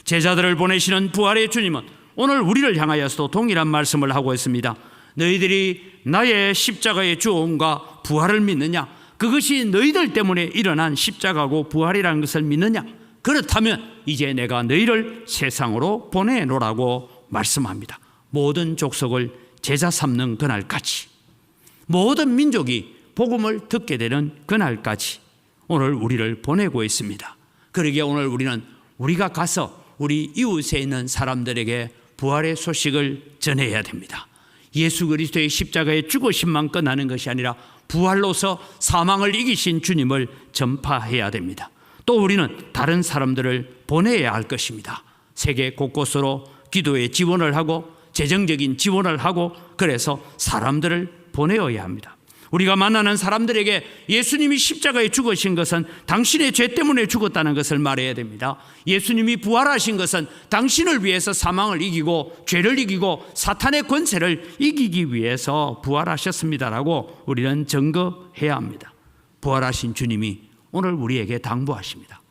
제자들을 보내시는 부활의 주님은 오늘 우리를 향하여서도 동일한 말씀을 하고 있습니다. 너희들이 나의 십자가의 주온과 부활을 믿느냐? 그것이 너희들 때문에 일어난 십자가고 부활이라는 것을 믿느냐? 그렇다면 이제 내가 너희를 세상으로 보내노라고 말씀합니다. 모든 족속을 제자 삼는 그날까지, 모든 민족이 복음을 듣게 되는 그날까지 오늘 우리를 보내고 있습니다. 그러기에 오늘 우리는 우리가 가서 우리 이웃에 있는 사람들에게 부활의 소식을 전해야 됩니다. 예수 그리스도의 십자가의 죽으심만 끝나는 것이 아니라 부활로서 사망을 이기신 주님을 전파해야 됩니다. 또 우리는 다른 사람들을 보내야 할 것입니다. 세계 곳곳으로 기도에 지원을 하고 재정적인 지원을 하고 그래서 사람들을 보내어야 합니다. 우리가 만나는 사람들에게 예수님이 십자가에 죽으신 것은 당신의 죄 때문에 죽었다는 것을 말해야 됩니다. 예수님이 부활하신 것은 당신을 위해서 사망을 이기고 죄를 이기고 사탄의 권세를 이기기 위해서 부활하셨습니다라고 우리는 증거해야 합니다. 부활하신 주님이 오늘 우리에게 당부하십니다.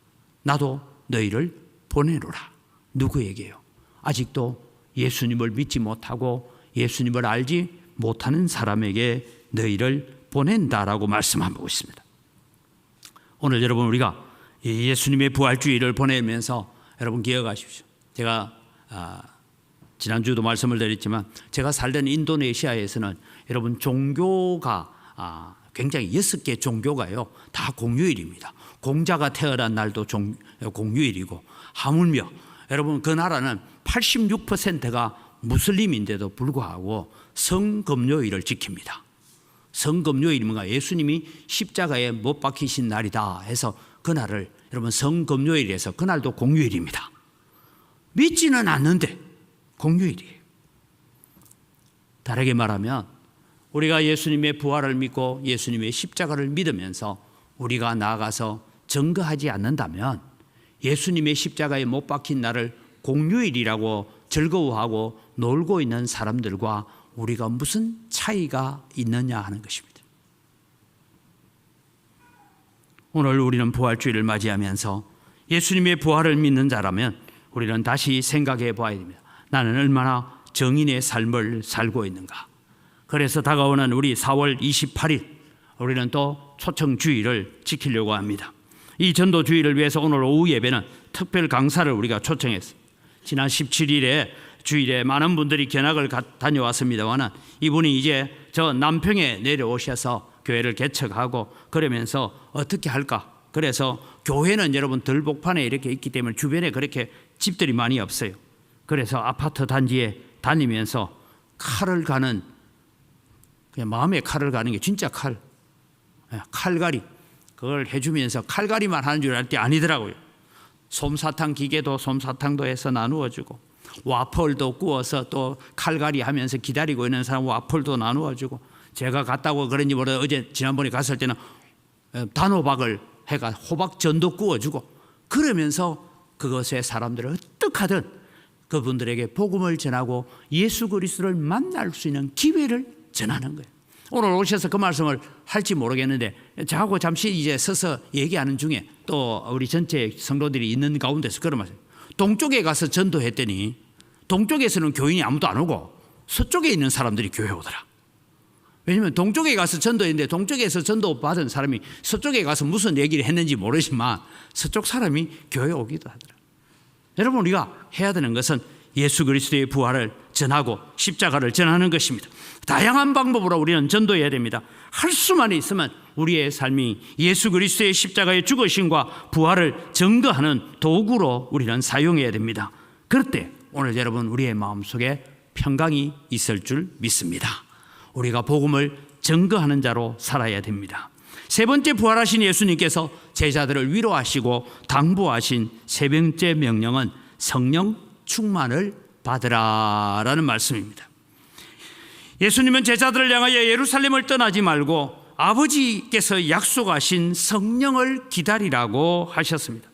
나도 너희를 보내노라. 누구에게요? 아직도 예수님을 믿지 못하고 예수님을 알지 못하는 사람에게 너희를 보낸다라고 말씀하고 있습니다. 오늘 여러분 우리가 예수님의 부활주의를 보내면서 여러분 기억하십시오. 제가 지난주도 말씀을 드렸지만 제가 살던 인도네시아에서는 여러분 종교가 굉장히 6개 종교가요 다 공휴일입니다. 공자가 태어난 날도 공휴일이고 하물며 여러분 그 나라는 86%가 무슬림인데도 불구하고 성금요일을 지킵니다. 성금요일이 뭔가 예수님이 십자가에 못 박히신 날이다 해서 그날을 여러분 성금요일에서 그날도 공휴일입니다. 믿지는 않는데 공휴일이에요. 다르게 말하면 우리가 예수님의 부활을 믿고 예수님의 십자가를 믿으면서 우리가 나아가서 증거하지 않는다면 예수님의 십자가에 못 박힌 날을 공휴일이라고 즐거워하고 놀고 있는 사람들과 우리가 무슨 차이가 있느냐 하는 것입니다. 오늘 우리는 부활주의를 맞이하면서 예수님의 부활을 믿는 자라면 우리는 다시 생각해 봐야 됩니다. 나는 얼마나 정인의 삶을 살고 있는가. 그래서 다가오는 우리 4월 28일 우리는 또 초청주의를 지키려고 합니다. 이 전도주의를 위해서 오늘 오후 예배는 특별 강사를 우리가 초청했습니다. 지난 17일에 주일에 많은 분들이 견학을 다녀왔습니다만 이분이 이제 저 남평에 내려오셔서 교회를 개척하고 그러면서 어떻게 할까. 그래서 교회는 여러분 들복판에 이렇게 있기 때문에 주변에 그렇게 집들이 많이 없어요. 그래서 아파트 단지에 다니면서 칼을 가는 그냥 마음에 칼을 가는 게 진짜 칼갈이 그걸 해주면서 칼갈이만 하는 줄 알 때 아니더라고요. 솜사탕 기계도 솜사탕도 해서 나누어 주고 와플도 구워서 또 칼갈이 하면서 기다리고 있는 사람 와플도 나누어 주고 제가 갔다고 그런지 모르겠어요. 어제 지난번에 갔을 때는 단호박을 해가 호박전도 구워주고 그러면서 그것에 사람들을 어떡하든 그분들에게 복음을 전하고 예수 그리스도를 만날 수 있는 기회를 전하는 거예요. 오늘 오셔서 그 말씀을 할지 모르겠는데 저하고 잠시 이제 서서 얘기하는 중에 또 우리 전체 성도들이 있는 가운데서 그런 말씀. 동쪽에 가서 전도했더니 동쪽에서는 교인이 아무도 안 오고 서쪽에 있는 사람들이 교회 오더라. 왜냐하면 동쪽에 가서 전도했는데 동쪽에서 전도 받은 사람이 서쪽에 가서 무슨 얘기를 했는지 모르지만 서쪽 사람이 교회 오기도 하더라. 여러분 우리가 해야 되는 것은 예수 그리스도의 부활을 전하고 십자가를 전하는 것입니다. 다양한 방법으로 우리는 전도해야 됩니다. 할 수만 있으면 우리의 삶이 예수 그리스도의 십자가의 죽으심과 부활을 증거하는 도구로 우리는 사용해야 됩니다. 그럴 때 오늘 여러분 우리의 마음속에 평강이 있을 줄 믿습니다. 우리가 복음을 증거하는 자로 살아야 됩니다. 세 번째 부활하신 예수님께서 제자들을 위로하시고 당부하신 세 번째 명령은 성령 충만을 받으라라는 말씀입니다. 예수님은 제자들을 향하여 예루살렘을 떠나지 말고 아버지께서 약속하신 성령을 기다리라고 하셨습니다.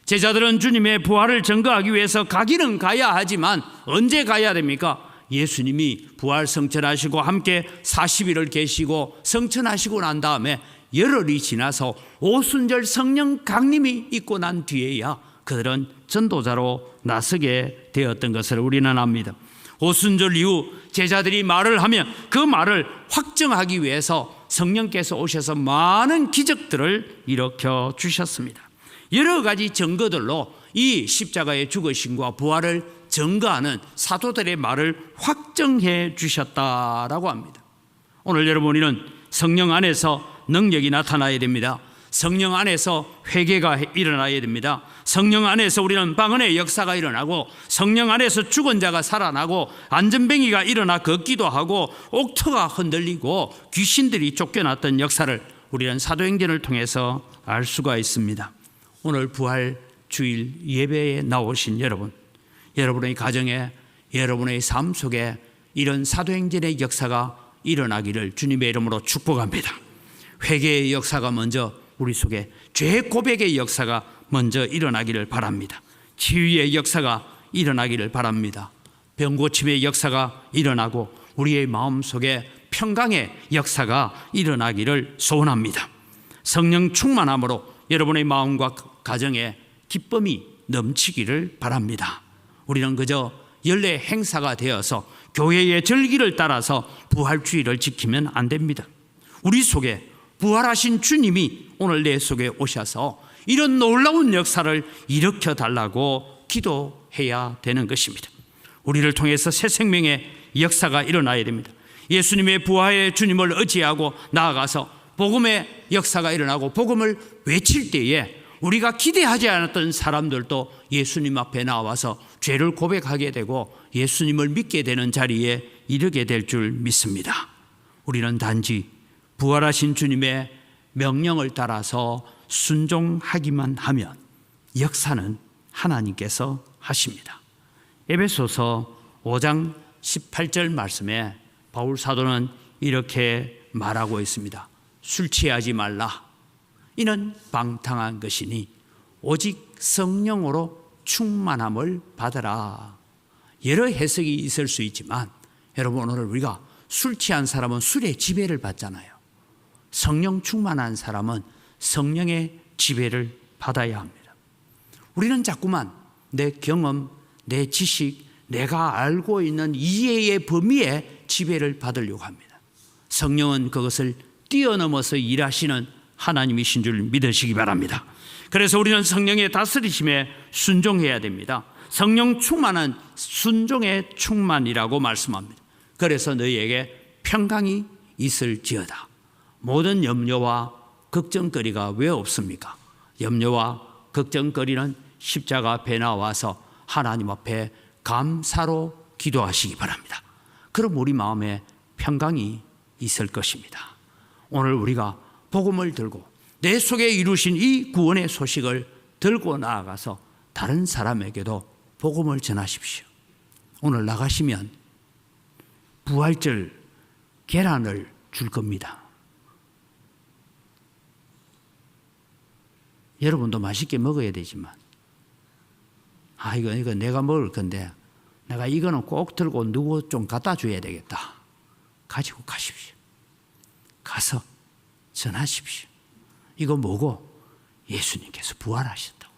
제자들은 주님의 부활을 증거하기 위해서 가기는 가야 하지만 언제 가야 됩니까? 예수님이 부활 성천하시고 함께 40일을 계시고 성천하시고 난 다음에 열흘이 지나서 오순절 성령 강림이 있고 난 뒤에야 그들은 전도자로 나서게 되었던 것을 우리는 압니다. 오순절 이후 제자들이 말을 하면 그 말을 확정하기 위해서 성령께서 오셔서 많은 기적들을 일으켜 주셨습니다. 여러 가지 증거들로 이 십자가의 죽으심과 부활을 증거하는 사도들의 말을 확정해 주셨다라고 합니다. 오늘 여러분 우리는 성령 안에서 능력이 나타나야 됩니다. 성령 안에서 회개가 일어나야 됩니다. 성령 안에서 우리는 방언의 역사가 일어나고 성령 안에서 죽은 자가 살아나고 안전뱅이가 일어나 걷기도 하고 옥토가 흔들리고 귀신들이 쫓겨났던 역사를 우리는 사도행전을 통해서 알 수가 있습니다. 오늘 부활 주일 예배에 나오신 여러분, 여러분의 가정에 여러분의 삶 속에 이런 사도행전의 역사가 일어나기를 주님의 이름으로 축복합니다. 회개의 역사가 먼저 우리 속에, 죄 고백의 역사가 먼저 일어나기를 바랍니다. 치유의 역사가 일어나기를 바랍니다. 병고침의 역사가 일어나고 우리의 마음속에 평강의 역사가 일어나기를 소원합니다. 성령 충만함으로 여러분의 마음과 가정에 기쁨이 넘치기를 바랍니다. 우리는 그저 연례 행사가 되어서 교회의 절기를 따라서 부활주의를 지키면 안 됩니다. 우리 속에 부활하신 주님이 오늘 내 속에 오셔서 이런 놀라운 역사를 일으켜 달라고 기도해야 되는 것입니다. 우리를 통해서 새 생명의 역사가 일어나야 됩니다. 예수님의 부활의 주님을 의지하고 나아가서 복음의 역사가 일어나고 복음을 외칠 때에 우리가 기대하지 않았던 사람들도 예수님 앞에 나와서 죄를 고백하게 되고 예수님을 믿게 되는 자리에 이르게 될 줄 믿습니다. 우리는 단지 부활하신 주님의 명령을 따라서 순종하기만 하면 역사는 하나님께서 하십니다. 에베소서 5장 18절 말씀에 바울 사도는 이렇게 말하고 있습니다. 술 취하지 말라. 이는 방탕한 것이니 오직 성령으로 충만함을 받으라. 여러 해석이 있을 수 있지만 여러분, 오늘 우리가 술 취한 사람은 술의 지배를 받잖아요. 성령 충만한 사람은 성령의 지배를 받아야 합니다. 우리는 자꾸만 내 경험, 내 지식, 내가 알고 있는 이해의 범위에 지배를 받으려고 합니다. 성령은 그것을 뛰어넘어서 일하시는 하나님이신 줄 믿으시기 바랍니다. 그래서 우리는 성령의 다스리심에 순종해야 됩니다. 성령 충만은 순종의 충만이라고 말씀합니다. 그래서 너희에게 평강이 있을지어다. 모든 염려와 걱정거리가 왜 없습니까? 염려와 걱정거리는 십자가 앞에 나와서 하나님 앞에 감사로 기도하시기 바랍니다. 그럼 우리 마음에 평강이 있을 것입니다. 오늘 우리가 복음을 들고 내 속에 이루신 이 구원의 소식을 들고 나아가서 다른 사람에게도 복음을 전하십시오. 오늘 나가시면 부활절 계란을 줄 겁니다. 여러분도 맛있게 먹어야 되지만 이거 내가 먹을 건데 내가 이거는 꼭 들고 누구 좀 갖다 줘야 되겠다. 가지고 가십시오. 가서 전하십시오. 이거 뭐고? 예수님께서 부활하셨다고.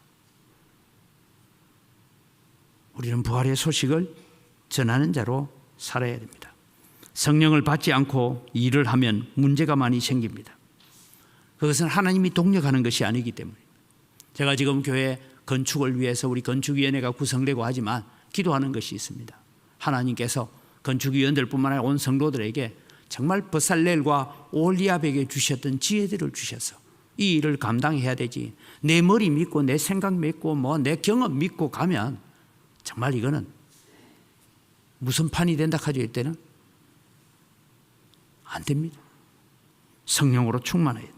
우리는 부활의 소식을 전하는 자로 살아야 됩니다. 성령을 받지 않고 일을 하면 문제가 많이 생깁니다. 그것은 하나님이 동력하는 것이 아니기 때문에. 제가 지금 교회 건축을 위해서 우리 건축위원회가 구성되고 하지만 기도하는 것이 있습니다. 하나님께서 건축위원들뿐만 아니라 온 성도들에게 정말 버살렐과 올리압에게 주셨던 지혜들을 주셔서 이 일을 감당해야 되지. 내 머리 믿고 내 생각 믿고 내 경험 믿고 가면 정말 이거는 무슨 판이 된다 하죠. 이때는 안 됩니다. 성령으로 충만해야 돼요.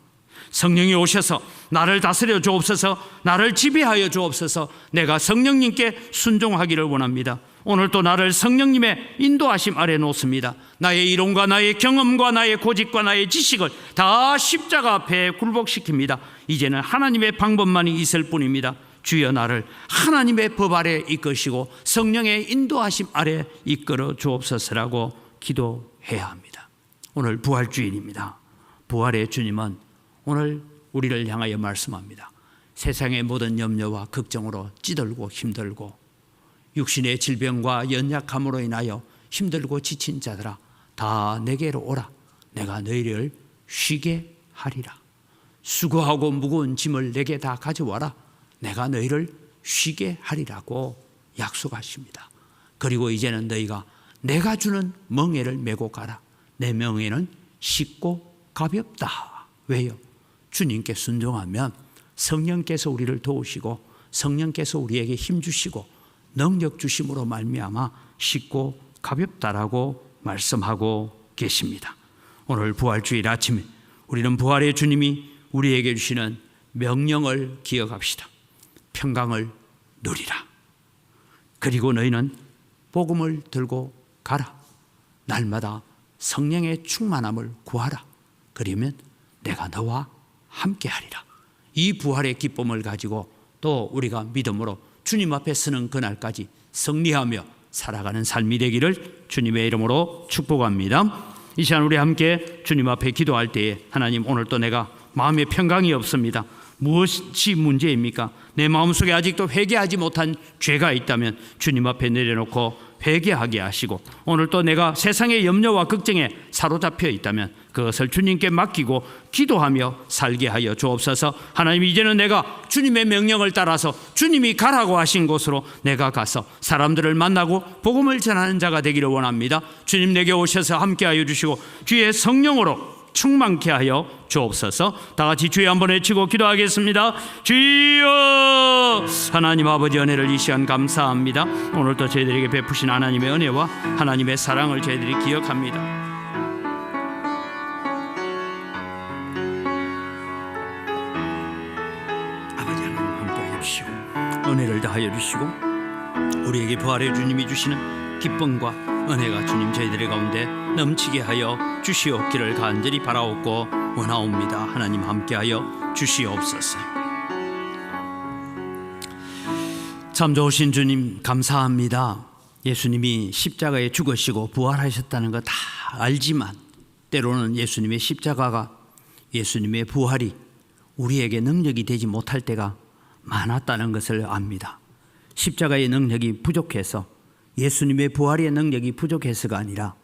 성령이 오셔서 나를 다스려 주옵소서, 나를 지배하여 주옵소서. 내가 성령님께 순종하기를 원합니다. 오늘도 나를 성령님의 인도하심 아래 놓습니다. 나의 이론과 나의 경험과 나의 고집과 나의 지식을 다 십자가 앞에 굴복시킵니다. 이제는 하나님의 방법만이 있을 뿐입니다. 주여 나를 하나님의 법 아래 이끄시고 성령의 인도하심 아래 이끌어 주옵소서라고 기도해야 합니다. 오늘 부활주일입니다. 부활의 주님은 오늘 우리를 향하여 말씀합니다. 세상의 모든 염려와 걱정으로 찌들고 힘들고 육신의 질병과 연약함으로 인하여 힘들고 지친 자들아 다 내게로 오라. 내가 너희를 쉬게 하리라. 수고하고 무거운 짐을 내게 다 가져와라. 내가 너희를 쉬게 하리라고 약속하십니다. 그리고 이제는 너희가 내가 주는 멍에를 메고 가라. 내 멍에는 쉽고 가볍다. 왜요? 주님께 순종하면 성령께서 우리를 도우시고 성령께서 우리에게 힘 주시고 능력 주심으로 말미암아 쉽고 가볍다라고 말씀하고 계십니다. 오늘 부활주일 아침에 우리는 부활의 주님이 우리에게 주시는 명령을 기억합시다. 평강을 누리라. 그리고 너희는 복음을 들고 가라. 날마다 성령의 충만함을 구하라. 그러면 내가 너와 함께하리라. 이 부활의 기쁨을 가지고 또 우리가 믿음으로 주님 앞에 서는 그날까지 승리하며 살아가는 삶이 되기를 주님의 이름으로 축복합니다. 이 시간 우리 함께 주님 앞에 기도할 때에 하나님, 오늘 또 내가 마음에 평강이 없습니다. 무엇이 문제입니까? 내 마음속에 아직도 회개하지 못한 죄가 있다면 주님 앞에 내려놓고 회개하게 하시고, 오늘 또 내가 세상의 염려와 걱정에 사로잡혀 있다면 그것을 주님께 맡기고 기도하며 살게 하여 주옵소서. 하나님, 이제는 내가 주님의 명령을 따라서 주님이 가라고 하신 곳으로 내가 가서 사람들을 만나고 복음을 전하는 자가 되기를 원합니다. 주님 내게 오셔서 함께하여 주시고 주의 성령으로 충만케 하여 주옵소서. 다 같이 주여 한번 외치고 기도하겠습니다. 주여! 하나님 아버지, 은혜를 이 시간 감사합니다. 오늘도 저희들에게 베푸신 하나님의 은혜와 하나님의 사랑을 저희들이 기억합니다. 아버지 하나님, 함께하여 주시고 은혜를 다하여 주시고 우리에게 부활의 주님이 주시는 기쁨과 은혜가 주님 저희들의 가운데 넘치게 하여 주시옵기를 간절히 바라옵고 원하옵니다. 하나님, 함께하여 주시옵소서. 참 좋으신 주님, 감사합니다. 예수님이 십자가에 죽으시고 부활하셨다는 거 다 알지만 때로는 예수님의 십자가가, 예수님의 부활이 우리에게 능력이 되지 못할 때가 많았다는 것을 압니다. 십자가의 능력이 부족해서, 예수님의 부활의 능력이 부족해서가 아니라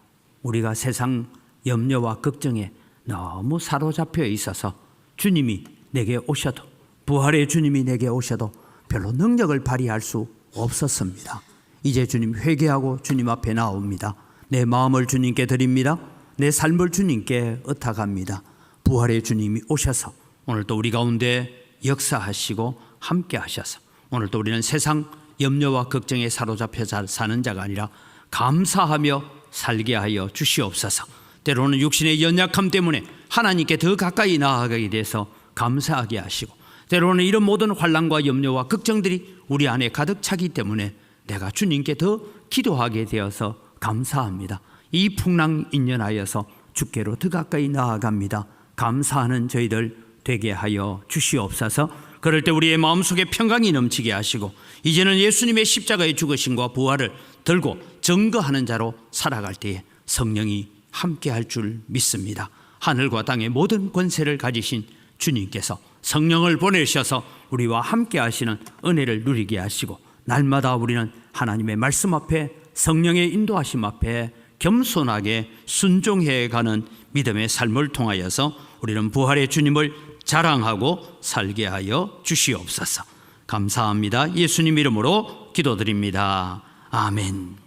우리가 세상 염려와 걱정에 너무 사로잡혀 있어서 주님이 내게 오셔도, 부활의 주님이 내게 오셔도 별로 능력을 발휘할 수 없었습니다. 이제 주님 회개하고 주님 앞에 나옵니다. 내 마음을 주님께 드립니다. 내 삶을 주님께 의탁합니다. 부활의 주님이 오셔서 오늘도 우리 가운데 역사하시고 함께 하셔서 오늘도 우리는 세상 염려와 걱정에 사로잡혀 사는 자가 아니라 감사하며 살게 하여 주시옵소서. 때로는 육신의 연약함 때문에 하나님께 더 가까이 나아가게 돼서 감사하게 하시고, 때로는 이런 모든 환난과 염려와 걱정들이 우리 안에 가득 차기 때문에 내가 주님께 더 기도하게 되어서 감사합니다. 이 풍랑 인연하여서 주께로 더 가까이 나아갑니다. 감사하는 저희들 되게 하여 주시옵소서. 그럴 때 우리의 마음속에 평강이 넘치게 하시고, 이제는 예수님의 십자가의 죽으심과 부활을 들고 증거하는 자로 살아갈 때에 성령이 함께할 줄 믿습니다. 하늘과 땅의 모든 권세를 가지신 주님께서 성령을 보내셔서 우리와 함께 하시는 은혜를 누리게 하시고, 날마다 우리는 하나님의 말씀 앞에, 성령의 인도하심 앞에 겸손하게 순종해 가는 믿음의 삶을 통하여서 우리는 부활의 주님을 자랑하고 살게 하여 주시옵소서. 감사합니다. 예수님 이름으로 기도드립니다. 아멘.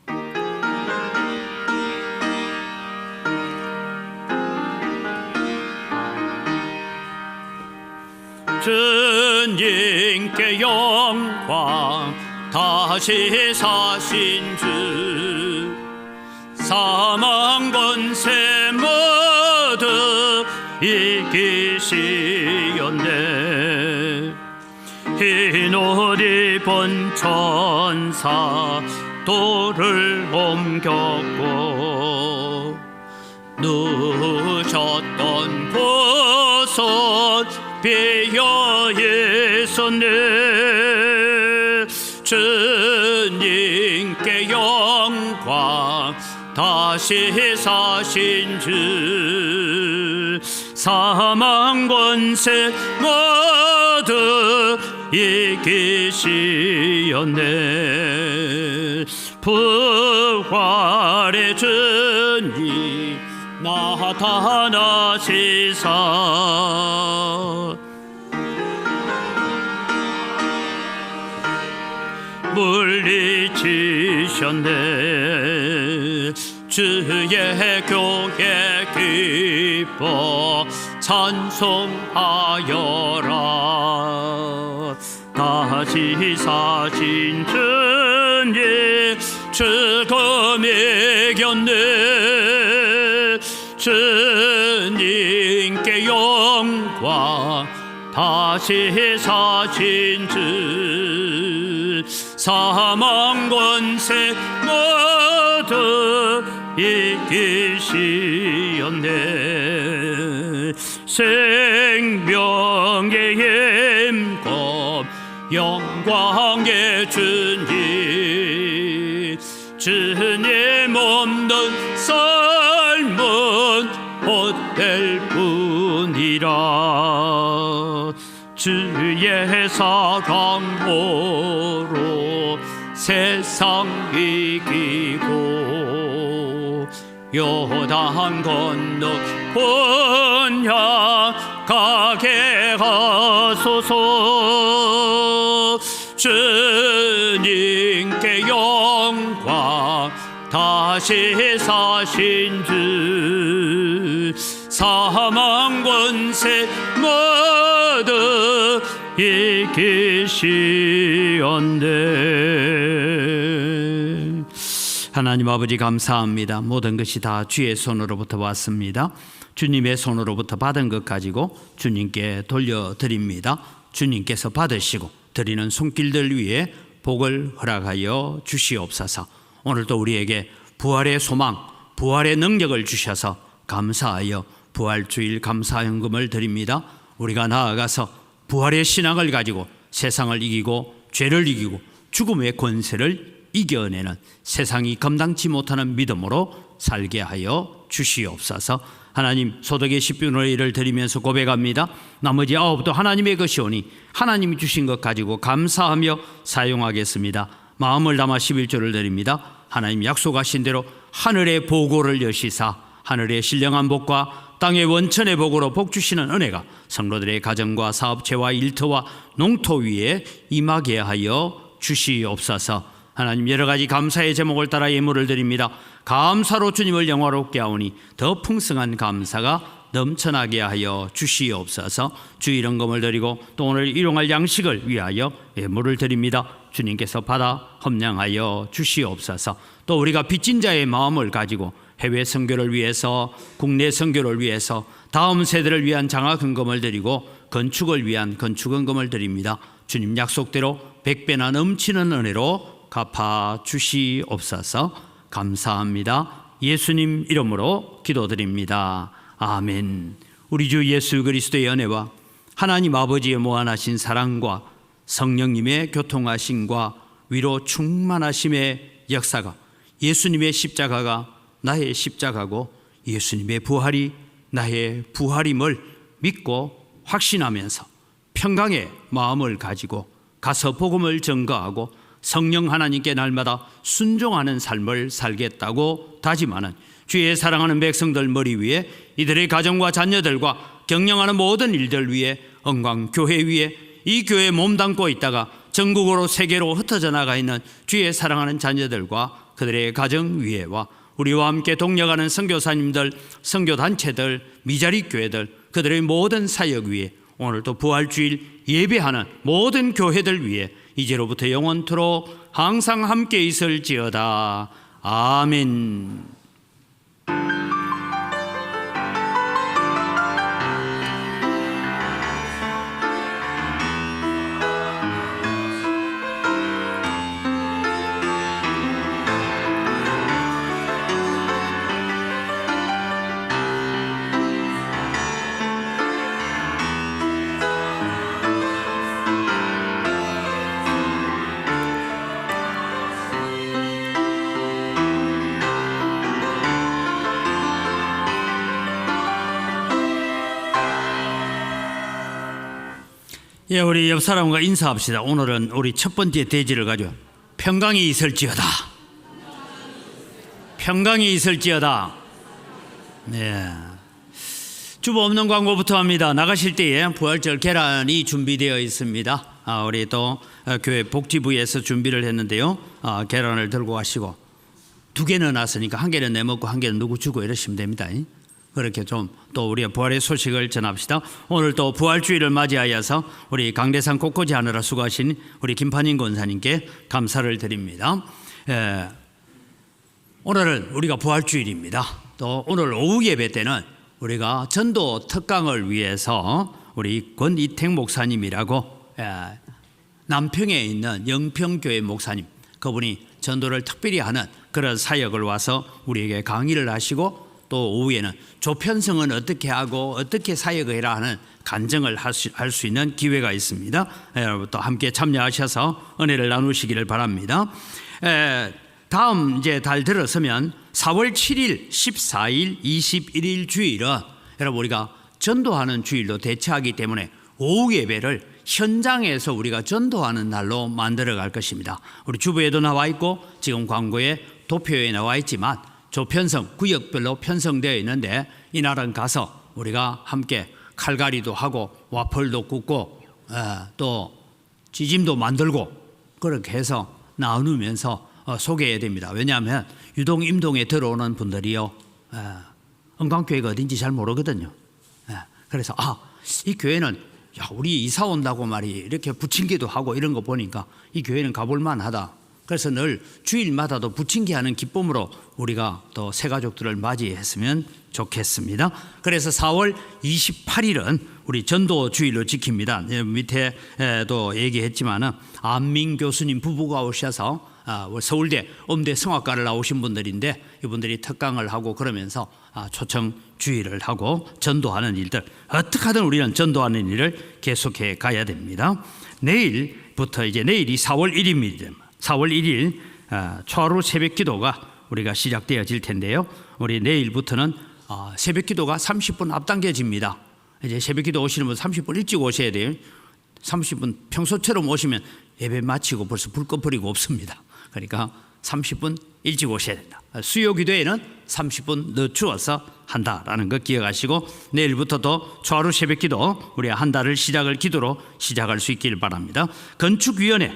주님께 영광, 다시 사신 주, 사망 권세 모두 이기시었네. 흰옷 입은 천사 돌을 옮겼고, 누우셨던 곳은 비어 있었네. 주님께 영광, 다시 사신 주, 사망 권세 모두 이기시었네. 부활의 주님 나타나시사 물리치셨네. 주의 교회 기뻐 찬송하여라. 다시 사신 주님 죽음 이겼네. 주님께 영광, 다시 사신 주, 사망 권세 모두 이기시었네. 생명의 힘과 영광의 주님, 주님 없는 삶은 헛될 뿐이라. 주의 사랑으로 세상 이기고 요단 건너 번향가게 하소서. 주님께 영광 다시 사신 주, 사망 권세 모두 이기시었네. 하나님 아버지 감사합니다. 모든 것이 다 주의 손으로부터 왔습니다. 주님의 손으로부터 받은 것 가지고 주님께 돌려드립니다. 주님께서 받으시고 드리는 손길들 위에 복을 허락하여 주시옵소서. 오늘도 우리에게 부활의 소망, 부활의 능력을 주셔서 감사하여 부활주일 감사연금을 드립니다. 우리가 나아가서 부활의 신앙을 가지고 세상을 이기고 죄를 이기고 죽음의 권세를 이겨내는 세상이 감당치 못하는 믿음으로 살게 하여 주시옵소서. 하나님, 소득의 10분의 1을 드리면서 고백합니다. 나머지 9도 하나님의 것이오니 하나님이 주신 것 가지고 감사하며 사용하겠습니다. 마음을 담아 11조를 드립니다. 하나님 약속하신 대로 하늘의 보고를 여시사 하늘의 신령한 복과 땅의 원천의 복으로 복 주시는 은혜가 성도들의 가정과 사업체와 일터와 농토 위에 임하게 하여 주시옵소서. 하나님, 여러 가지 감사의 제목을 따라 예물을 드립니다. 감사로 주님을 영화롭게 하오니 더 풍성한 감사가 넘쳐나게 하여 주시옵소서. 주일헌금을 드리고 또 오늘 일용할 양식을 위하여 예물을 드립니다. 주님께서 받아 험량하여 주시옵소서. 또 우리가 빚진 자의 마음을 가지고 해외 선교를 위해서, 국내 선교를 위해서, 다음 세대를 위한 장학헌금을 드리고 건축을 위한 건축헌금을 드립니다. 주님 약속대로 100배나 넘치는 은혜로 갚아 주시옵소서. 감사합니다. 예수님 이름으로 기도드립니다. 아멘. 우리 주 예수 그리스도의 은혜와 하나님 아버지의 무한하신 사랑과 성령님의 교통하심과 위로 충만하심의 역사가, 예수님의 십자가가 나의 십자가고 예수님의 부활이 나의 부활임을 믿고 확신하면서 평강의 마음을 가지고 가서 복음을 전가하고 성령 하나님께 날마다 순종하는 삶을 살겠다고 다짐하는 주의 사랑하는 백성들 머리 위에, 이들의 가정과 자녀들과 경영하는 모든 일들 위에, 언광교회 위에, 이 교회에 몸담고 있다가 전국으로 세계로 흩어져 나가 있는 주의 사랑하는 자녀들과 그들의 가정 위에와 우리와 함께 동력하는 선교사님들, 선교단체들, 미자리 교회들, 그들의 모든 사역 위에, 오늘도 부활주일 예배하는 모든 교회들 위에 이제로부터 영원토록 항상 함께 있을지어다. 아멘. 예, 우리 옆 사람과 인사합시다. 오늘은 우리 첫 번째 대지를 가지고 평강이 있을지어다. 평강이 있을지어다. 네. 주보 없는 광고부터 합니다. 나가실 때에 부활절 계란이 준비되어 있습니다. 우리 또 교회 복지부에서 준비를 했는데요. 계란을 들고 가시고 2개는 놨으니까 1개는 내 먹고 1개는 누구 주고 이러시면 됩니다. 그렇게 좀 또 우리의 부활의 소식을 전합시다. 오늘 또 부활주일을 맞이하여서 우리 강대상 꽃꽂이 하느라 수고하신 우리 김판인 권사님께 감사를 드립니다. 오늘은 우리가 부활주일입니다. 또 오늘 오후 예배 때는 우리가 전도 특강을 위해서 우리 권이택 목사님이라고 남평에 있는 영평교회 목사님, 그분이 전도를 특별히 하는 그런 사역을 와서 우리에게 강의를 하시고 또 오후에는 조편성은 어떻게 하고 어떻게 사역을 해라 하는 간증을 할 수 있는 기회가 있습니다. 여러분 또 함께 참여하셔서 은혜를 나누시기를 바랍니다. 다음 이제 달 들어서면 4월 7일, 14일, 21일 주일은 여러분 우리가 전도하는 주일로 대체하기 때문에 오후 예배를 현장에서 우리가 전도하는 날로 만들어 갈 것입니다. 우리 주부에도 나와 있고 지금 광고에 도표에 나와 있지만 조편성 구역별로 편성되어 있는데 이날은 가서 우리가 함께 칼갈이도 하고 와플도 굽고 또 지짐도 만들고 그렇게 해서 나누면서 소개해야 됩니다. 왜냐하면 유동 임동에 들어오는 분들이요 은광교회가 어딘지 잘 모르거든요. 그래서 이 교회는 우리 이사 온다고 말이 이렇게 부침개도 하고 이런 거 보니까 이 교회는 가볼 만하다. 그래서 늘 주일마다도 부침개 하는 기쁨으로 우리가 또 새 가족들을 맞이했으면 좋겠습니다. 그래서 4월 28일은 우리 전도 주일로 지킵니다. 밑에도 얘기했지만은 안민 교수님 부부가 오셔서 서울대 음대 성악과를 나오신 분들인데 이분들이 특강을 하고 그러면서 초청 주일을 하고 전도하는 일들 어떻게 하든 우리는 전도하는 일을 계속해 가야 됩니다. 내일부터 이제 내일이 4월 1일입니다. 4월 1일 초하루 새벽 기도가 우리가 시작되어질 텐데요. 우리 내일부터는 새벽 기도가 30분 앞당겨집니다. 이제 새벽 기도 오시는 분 30분 일찍 오셔야 돼요. 30분 평소처럼 오시면 예배 마치고 벌써 불 꺼버리고 없습니다. 그러니까 30분 일찍 오셔야 된다. 수요 기도에는 30분 늦추어서 한다라는 거 기억하시고 내일부터도 초하루 새벽 기도 우리 한 달을 시작을 기도로 시작할 수 있기를 바랍니다. 건축위원회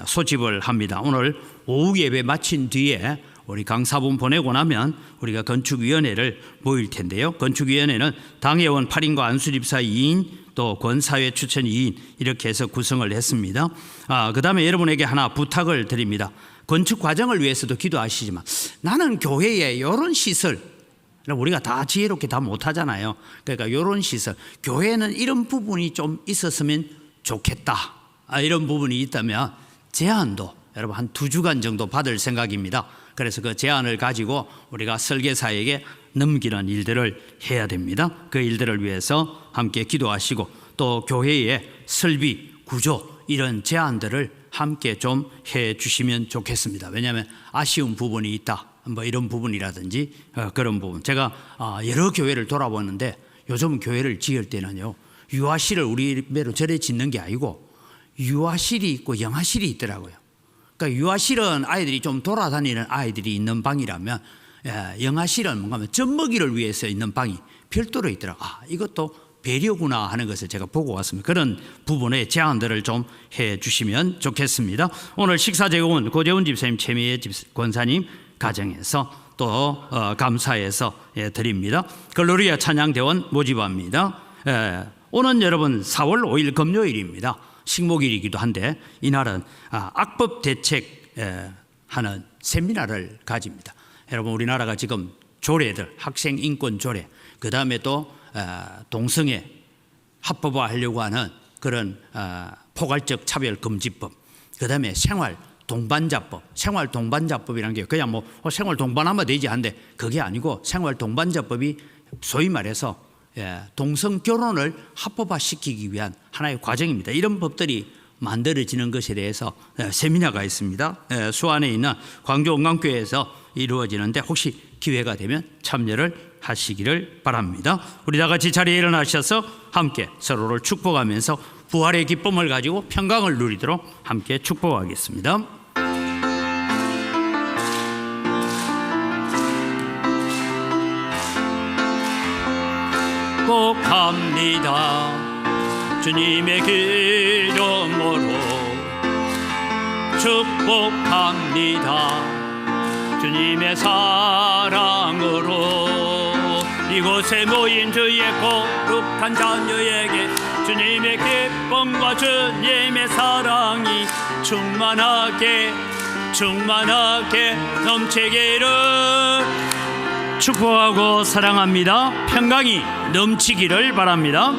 소집을 합니다. 오늘 오후 예배 마친 뒤에 우리 강사분 보내고 나면 우리가 건축위원회를 모일 텐데요. 건축위원회는 당회원 8인과 안수집사 2인 또 권사회 추천 2인 이렇게 해서 구성을 했습니다. 그 다음에 여러분에게 하나 부탁을 드립니다. 건축 과정을 위해서도 기도하시지만 나는 교회에 이런 시설 우리가 다 지혜롭게 다 못하잖아요. 그러니까 이런 시설 교회는 이런 부분이 좀 있었으면 좋겠다 이런 부분이 있다면 제안도 여러분 한 2주간 정도 받을 생각입니다. 그래서 그 제안을 가지고 우리가 설계사에게 넘기는 일들을 해야 됩니다. 그 일들을 위해서 함께 기도하시고 또 교회의 설비, 구조 이런 제안들을 함께 좀 해 주시면 좋겠습니다. 왜냐하면 아쉬운 부분이 있다. 뭐 이런 부분이라든지 그런 부분. 제가 여러 교회를 돌아보는데 요즘 교회를 지을 때는요. 유아실을 우리 매로 절에 짓는 게 아니고 유아실이 있고 영아실이 있더라고요. 그러니까 유아실은 아이들이 좀 돌아다니는 아이들이 있는 방이라면 영아실은 뭔가 하면 젖먹이를 위해서 있는 방이 별도로 있더라고요. 이것도 배려구나 하는 것을 제가 보고 왔습니다. 그런 부분에 제안들을 좀 해 주시면 좋겠습니다. 오늘 식사 제공은 고재훈 집사님, 최미애 권사님 가정에서 또 감사해서 드립니다. 글로리아 찬양대원 모집합니다. 오는 여러분 4월 5일 금요일입니다. 식목일이기도 한데 이날은 악법 대책 하는 세미나를 가집니다. 여러분 우리나라가 지금 조례들 학생 인권 조례 그 다음에 또 동성애 합법화하려고 하는 그런 포괄적 차별금지법 그 다음에 생활동반자법이라는 게 그냥 뭐 생활동반하면 되지 한데 그게 아니고 생활동반자법이 소위 말해서 동성결혼을 합법화시키기 위한 하나의 과정입니다. 이런 법들이 만들어지는 것에 대해서 세미나가 있습니다. 수안에 있는 광주 은광교회에서 이루어지는데 혹시 기회가 되면 참여를 하시기를 바랍니다. 우리 다 같이 자리에 일어나셔서 함께 서로를 축복하면서 부활의 기쁨을 가지고 평강을 누리도록 함께 축복하겠습니다. 축복합니다. 주님의 기름으로 축복합니다. 주님의 사랑으로 이곳에 모인 주의 거룩한 자녀에게 주님의 기쁨과 주님의 사랑이 충만하게 넘치기를 축복하고 사랑합니다. 평강이 넘치기를 바랍니다.